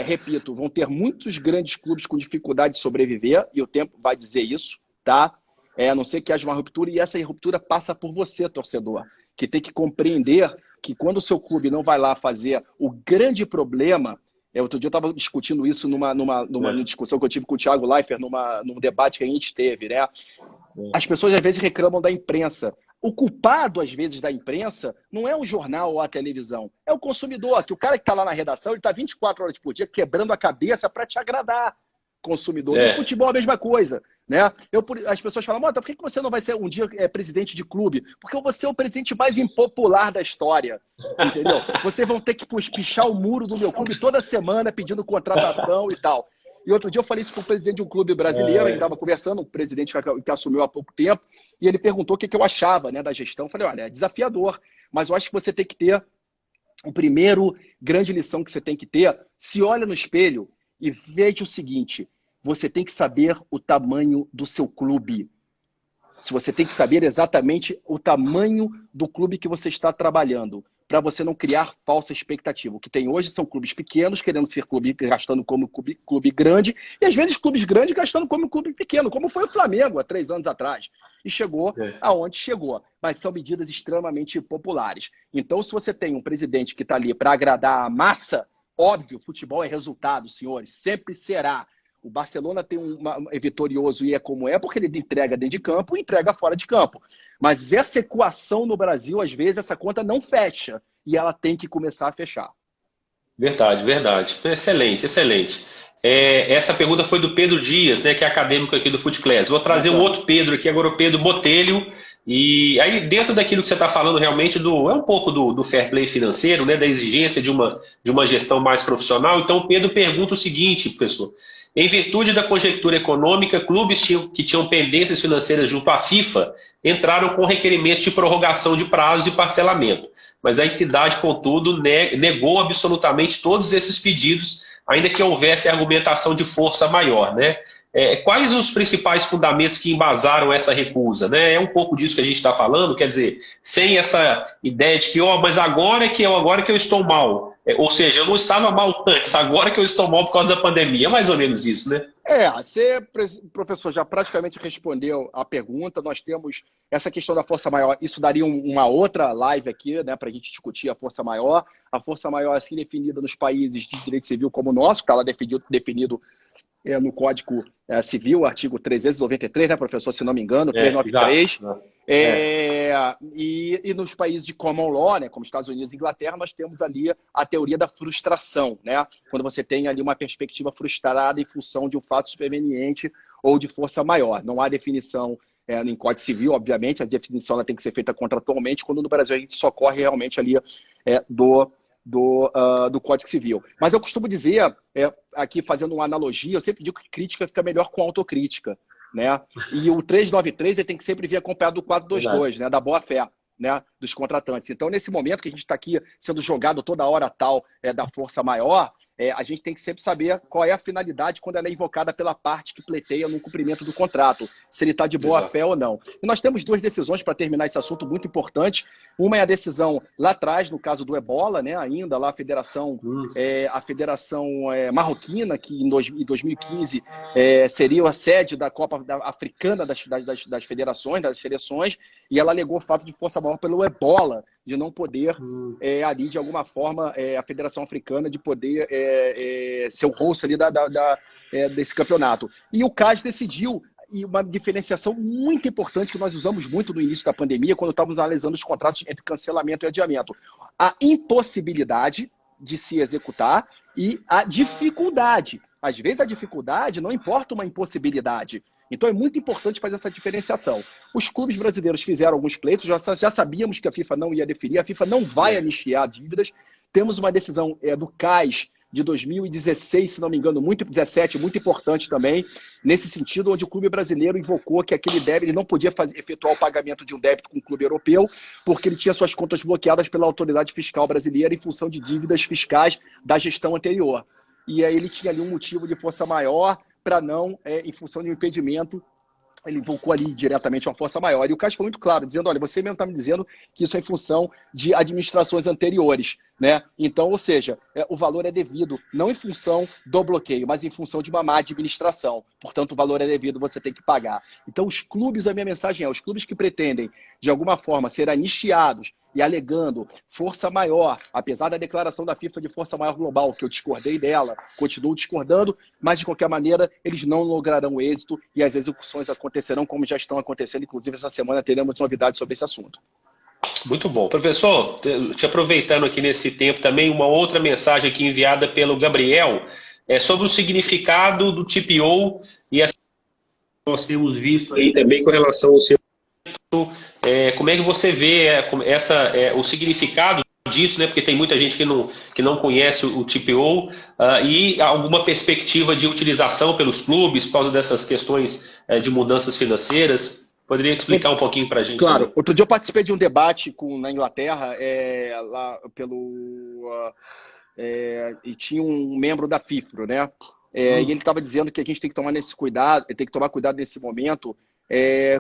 Repito, vão ter muitos grandes clubes com dificuldade de sobreviver, e o tempo vai dizer isso, tá? A não ser que haja uma ruptura, e essa ruptura passa por você, torcedor, que tem que compreender que quando o seu clube não vai lá fazer o grande problema. Outro dia eu estava discutindo isso numa discussão que eu tive com o Thiago Leifert, num debate que a gente teve, né? As pessoas às vezes reclamam da imprensa. O culpado, às vezes, da imprensa não é o jornal ou a televisão, é o consumidor, que o cara que está lá na redação, ele está 24 horas por dia quebrando a cabeça para te agradar, consumidor. No futebol é a mesma coisa, né? As pessoas falam, Mota, por que você não vai ser um dia presidente de clube? Porque eu vou ser o presidente mais impopular da história, entendeu? Vocês vão ter que pichar o muro do meu clube toda semana pedindo contratação e tal. E outro dia eu falei isso com o presidente de um clube brasileiro, a gente estava conversando, um presidente que assumiu há pouco tempo, e ele perguntou o que eu achava, né, da gestão. Eu falei, olha, é desafiador, mas eu acho que você tem que ter, o primeiro grande lição que você tem que ter, se olha no espelho e veja o seguinte, você tem que saber o tamanho do seu clube. Você tem que saber exatamente o tamanho do clube que você está trabalhando, para você não criar falsa expectativa. O que tem hoje são clubes pequenos querendo ser clube, gastando como clube grande, e às vezes clubes grandes gastando como clube pequeno, como foi o Flamengo há 3 anos atrás. E chegou aonde chegou. Mas são medidas extremamente populares. Então, se você tem um presidente que está ali para agradar a massa, óbvio, futebol é resultado, senhores, sempre será. O Barcelona é vitorioso e é como é, porque ele entrega dentro de campo e entrega fora de campo. Mas essa equação no Brasil, às vezes, essa conta não fecha. E ela tem que começar a fechar. Verdade. Excelente, excelente. Essa pergunta foi do Pedro Dias, né, que é acadêmico aqui do Footclass. Vou trazer um outro Pedro aqui, agora o Pedro Botelho. E aí, dentro daquilo que você está falando, realmente, é um pouco do fair play financeiro, né, da exigência de uma gestão mais profissional. Então, o Pedro pergunta o seguinte, professor. Em virtude da conjectura econômica, clubes que tinham pendências financeiras junto à FIFA entraram com requerimento de prorrogação de prazos e parcelamento. Mas a entidade, contudo, negou absolutamente todos esses pedidos, ainda que houvesse argumentação de força maior, né? Quais os principais fundamentos que embasaram essa recusa, né? É um pouco disso que a gente está falando, quer dizer, sem essa ideia de que, mas agora que eu estou mal. Ou seja, eu não estava mal antes, agora que eu estou mal por causa da pandemia. É mais ou menos isso, né? Você, professor, já praticamente respondeu a pergunta. Nós temos essa questão da força maior. Isso daria uma outra live aqui, né, para a gente discutir a força maior. A força maior é assim definida nos países de direito civil como o nosso, que está lá definido no Código Civil, artigo 393, né, professor, se não me engano, 393. E nos países de common law, né, como Estados Unidos e Inglaterra, nós temos ali a teoria da frustração, né, quando você tem ali uma perspectiva frustrada em função de um fato superveniente ou de força maior. Não há definição em Código Civil, obviamente, a definição ela tem que ser feita contratualmente, quando no Brasil a gente socorre realmente ali do Código Civil. Mas eu costumo dizer, aqui fazendo uma analogia, eu sempre digo que crítica fica melhor com autocrítica, né? E o 393 ele tem que sempre vir acompanhado do 422, né? Da boa-fé, né? Dos contratantes. Então, nesse momento que a gente está aqui sendo jogado toda hora tal da força maior, a gente tem que sempre saber qual é a finalidade quando ela é invocada pela parte que pleiteia no cumprimento do contrato, se ele está de boa fé ou não. E nós temos duas decisões para terminar esse assunto muito importante. Uma é a decisão lá atrás, no caso do Ebola, né, ainda lá a Federação Marroquina, que em 2015 seria a sede da Copa Africana das federações, das seleções, e ela alegou o fato de força maior pelo Ebola, de não poder, ali, de alguma forma, a Federação Africana de poder ser o host ali desse campeonato. E o CAS decidiu, e uma diferenciação muito importante que nós usamos muito no início da pandemia, quando estávamos analisando os contratos entre cancelamento e adiamento. A impossibilidade de se executar e a dificuldade. Às vezes a dificuldade não importa uma impossibilidade. Então é muito importante fazer essa diferenciação. Os clubes brasileiros fizeram alguns pleitos, já sabíamos que a FIFA não ia deferir, a FIFA não vai anistiar dívidas. Temos uma decisão do CAS de 2016, se não me engano, 17, muito importante também, nesse sentido, onde o clube brasileiro invocou que aquele débito, ele não podia efetuar o pagamento de um débito com o clube europeu, porque ele tinha suas contas bloqueadas pela autoridade fiscal brasileira em função de dívidas fiscais da gestão anterior. E aí ele tinha ali um motivo de força maior para não, em função de um impedimento, ele invocou ali diretamente uma força maior. E o CAS foi muito claro, dizendo, olha, você mesmo está me dizendo que isso é em função de administrações anteriores, né? Então, ou seja, o valor é devido não em função do bloqueio, mas em função de uma má administração. Portanto, o valor é devido, você tem que pagar. Então, os clubes, a minha mensagem é, os clubes que pretendem, de alguma forma, ser anistiados e alegando força maior, apesar da declaração da FIFA de força maior global, que eu discordei dela, continuo discordando, mas de qualquer maneira eles não lograrão êxito e as execuções acontecerão como já estão acontecendo, inclusive essa semana teremos novidades sobre esse assunto. Muito bom. Professor, te aproveitando aqui nesse tempo também, uma outra mensagem aqui enviada pelo Gabriel sobre o significado do TPO e as nós temos visto aí também com relação ao seu como é que você vê o significado disso, né? Porque tem muita gente que não conhece o TPO e alguma perspectiva de utilização pelos clubes por causa dessas questões de mudanças financeiras. Poderia explicar um pouquinho para a gente? Claro. Outro dia eu participei de um debate na Inglaterra, e tinha um membro da FIFPRO, né? E ele estava dizendo que a gente tem que tomar cuidado nesse momento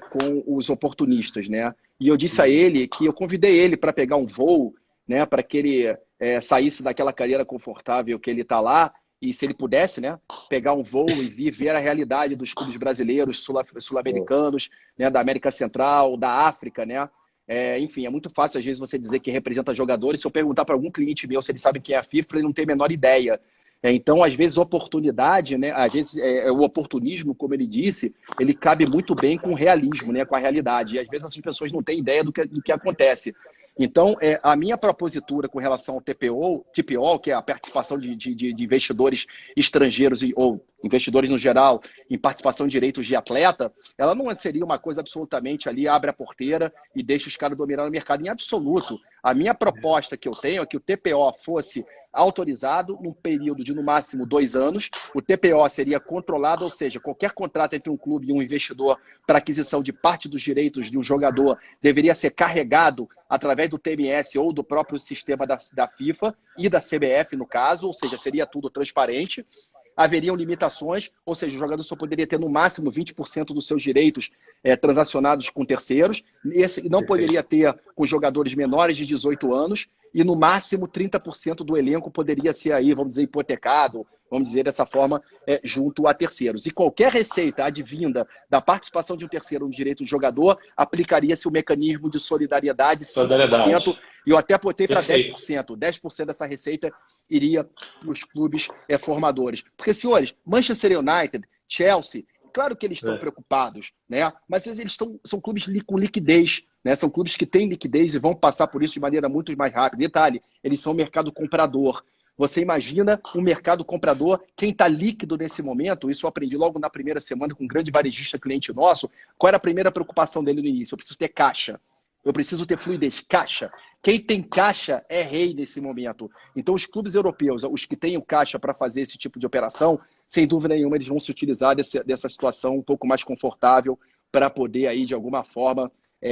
com os oportunistas, né? E eu disse a ele que eu convidei ele para pegar um voo, né? Para que ele saísse daquela cadeira confortável que ele está lá, e se ele pudesse, né, pegar um voo e vir ver a realidade dos clubes brasileiros, sul-americanos, né, da América Central, da África, né? Enfim, é muito fácil às vezes você dizer que representa jogadores. Se eu perguntar para algum cliente meu se ele sabe quem é a FIFA, ele não tem a menor ideia. Então, às vezes, oportunidade, né? Às vezes, o oportunismo, como ele disse, ele cabe muito bem com o realismo, né? Com a realidade. E às vezes as pessoas não têm ideia do que acontece. Então, a minha propositura com relação ao TPO, que é a participação de investidores estrangeiros ou investidores no geral em participação em direitos de atleta, ela não seria uma coisa absolutamente ali, abre a porteira e deixa os caras dominar o mercado em absoluto. A minha proposta que eu tenho é que o TPO fosse autorizado num período de, no máximo, 2 anos. O TPO seria controlado, ou seja, qualquer contrato entre um clube e um investidor para aquisição de parte dos direitos de um jogador deveria ser carregado através do TMS ou do próprio sistema da FIFA e da CBF, no caso, ou seja, seria tudo transparente. Haveriam limitações, ou seja, o jogador só poderia ter no máximo 20% dos seus direitos transacionados com terceiros, não poderia ter com jogadores menores de 18 anos, e no máximo 30% do elenco poderia ser aí, vamos dizer, hipotecado vamos dizer dessa forma, junto a terceiros. E qualquer receita advinda da participação de um terceiro no direito do jogador, aplicaria-se o mecanismo de solidariedade 5%, e eu até botei para 10%. 10% dessa receita iria para os clubes formadores. Porque, senhores, Manchester United, Chelsea, claro que eles estão preocupados, né? Mas são clubes com liquidez, né? São clubes que têm liquidez e vão passar por isso de maneira muito mais rápida. Detalhe, eles são um mercado comprador. Você imagina um mercado comprador, quem está líquido nesse momento, isso eu aprendi logo na primeira semana com um grande varejista cliente nosso, qual era a primeira preocupação dele no início? Eu preciso ter caixa. Eu preciso ter fluidez, caixa. Quem tem caixa é rei nesse momento. Então, os clubes europeus, os que têm o caixa para fazer esse tipo de operação, sem dúvida nenhuma, eles vão se utilizar dessa situação um pouco mais confortável para poder, aí, de alguma forma,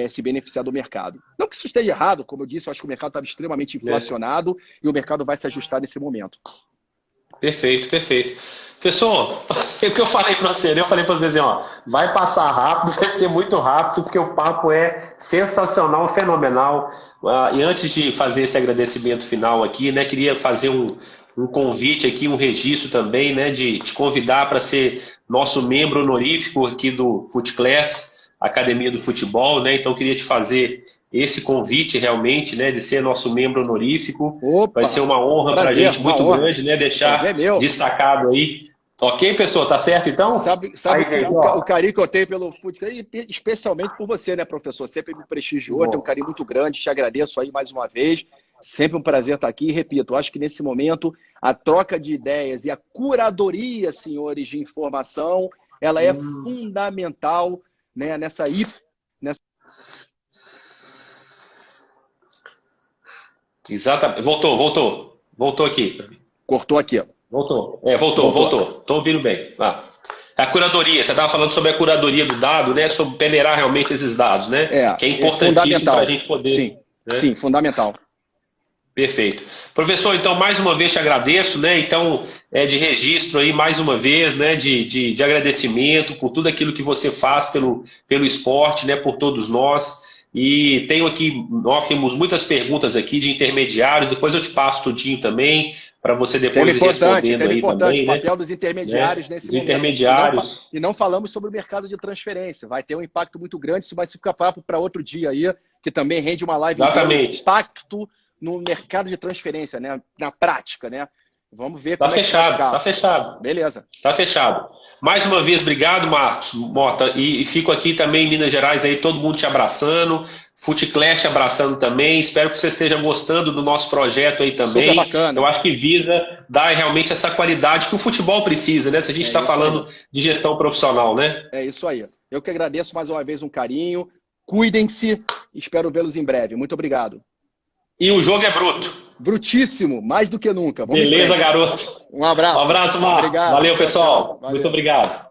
se beneficiar do mercado. Não que isso esteja errado, como eu disse, eu acho que o mercado estava extremamente inflacionado e o mercado vai se ajustar nesse momento. Perfeito, perfeito. Pessoal, o que eu falei para você, né? Eu falei para vocês assim, ó, vai passar rápido, vai ser muito rápido, porque o papo é sensacional, fenomenal. E antes de fazer esse agradecimento final aqui, né, queria fazer um convite aqui, um registro também, né, de te convidar para ser nosso membro honorífico aqui do FutClass, Academia do Futebol, né? Então queria te fazer esse convite realmente, né, de ser nosso membro honorífico. Opa, vai ser uma honra para a gente muito grande, né, deixar destacado aí. Ok, pessoal, tá certo então? Sabe aí, o carinho que eu tenho pelo FutClass, especialmente por você, né, professor? Sempre me prestigiou, tem um carinho muito grande, te agradeço aí mais uma vez. Sempre um prazer estar aqui. E repito, acho que nesse momento a troca de ideias e a curadoria, senhores, de informação, ela é fundamental, né, nessa. Exatamente. Voltou aqui. Cortou aqui, ó. Voltou. Estou ouvindo bem. A curadoria, você estava falando sobre a curadoria do dado, né? Sobre peneirar realmente esses dados, né? Que é importantíssimo para a gente poder. Sim, né? Sim, fundamental. Perfeito. Professor, então, mais uma vez te agradeço, né? Então, de registro aí, mais uma vez, né? De agradecimento por tudo aquilo que você faz pelo esporte, né? Por todos nós. E nós temos muitas perguntas aqui de intermediários, depois eu te passo tudinho também, para você depois ir respondendo aí também. O papel dos intermediários nesse momento. Intermediários. E não falamos sobre o mercado de transferência. Vai ter um impacto muito grande, isso vai ficar papo para outro dia aí, que também rende uma live. Exatamente. Impacto no mercado de transferência, né? Na prática, né? Vamos ver como tá fechado. Beleza. Tá fechado. Mais uma vez, obrigado, Marcos Mota. E fico aqui também em Minas Gerais, aí todo mundo te abraçando. FutClass te abraçando também. Espero que você esteja gostando do nosso projeto aí também. Super bacana. Eu acho que visa dar realmente essa qualidade que o futebol precisa, né? Se a gente está falando de gestão profissional, né? É isso aí. Eu que agradeço mais uma vez um carinho. Cuidem-se. Espero vê-los em breve. Muito obrigado. E o jogo é bruto. Brutíssimo, mais do que nunca. Beleza, garoto. Um abraço. Um abraço, Marcos. Valeu, pessoal. Valeu. Muito obrigado.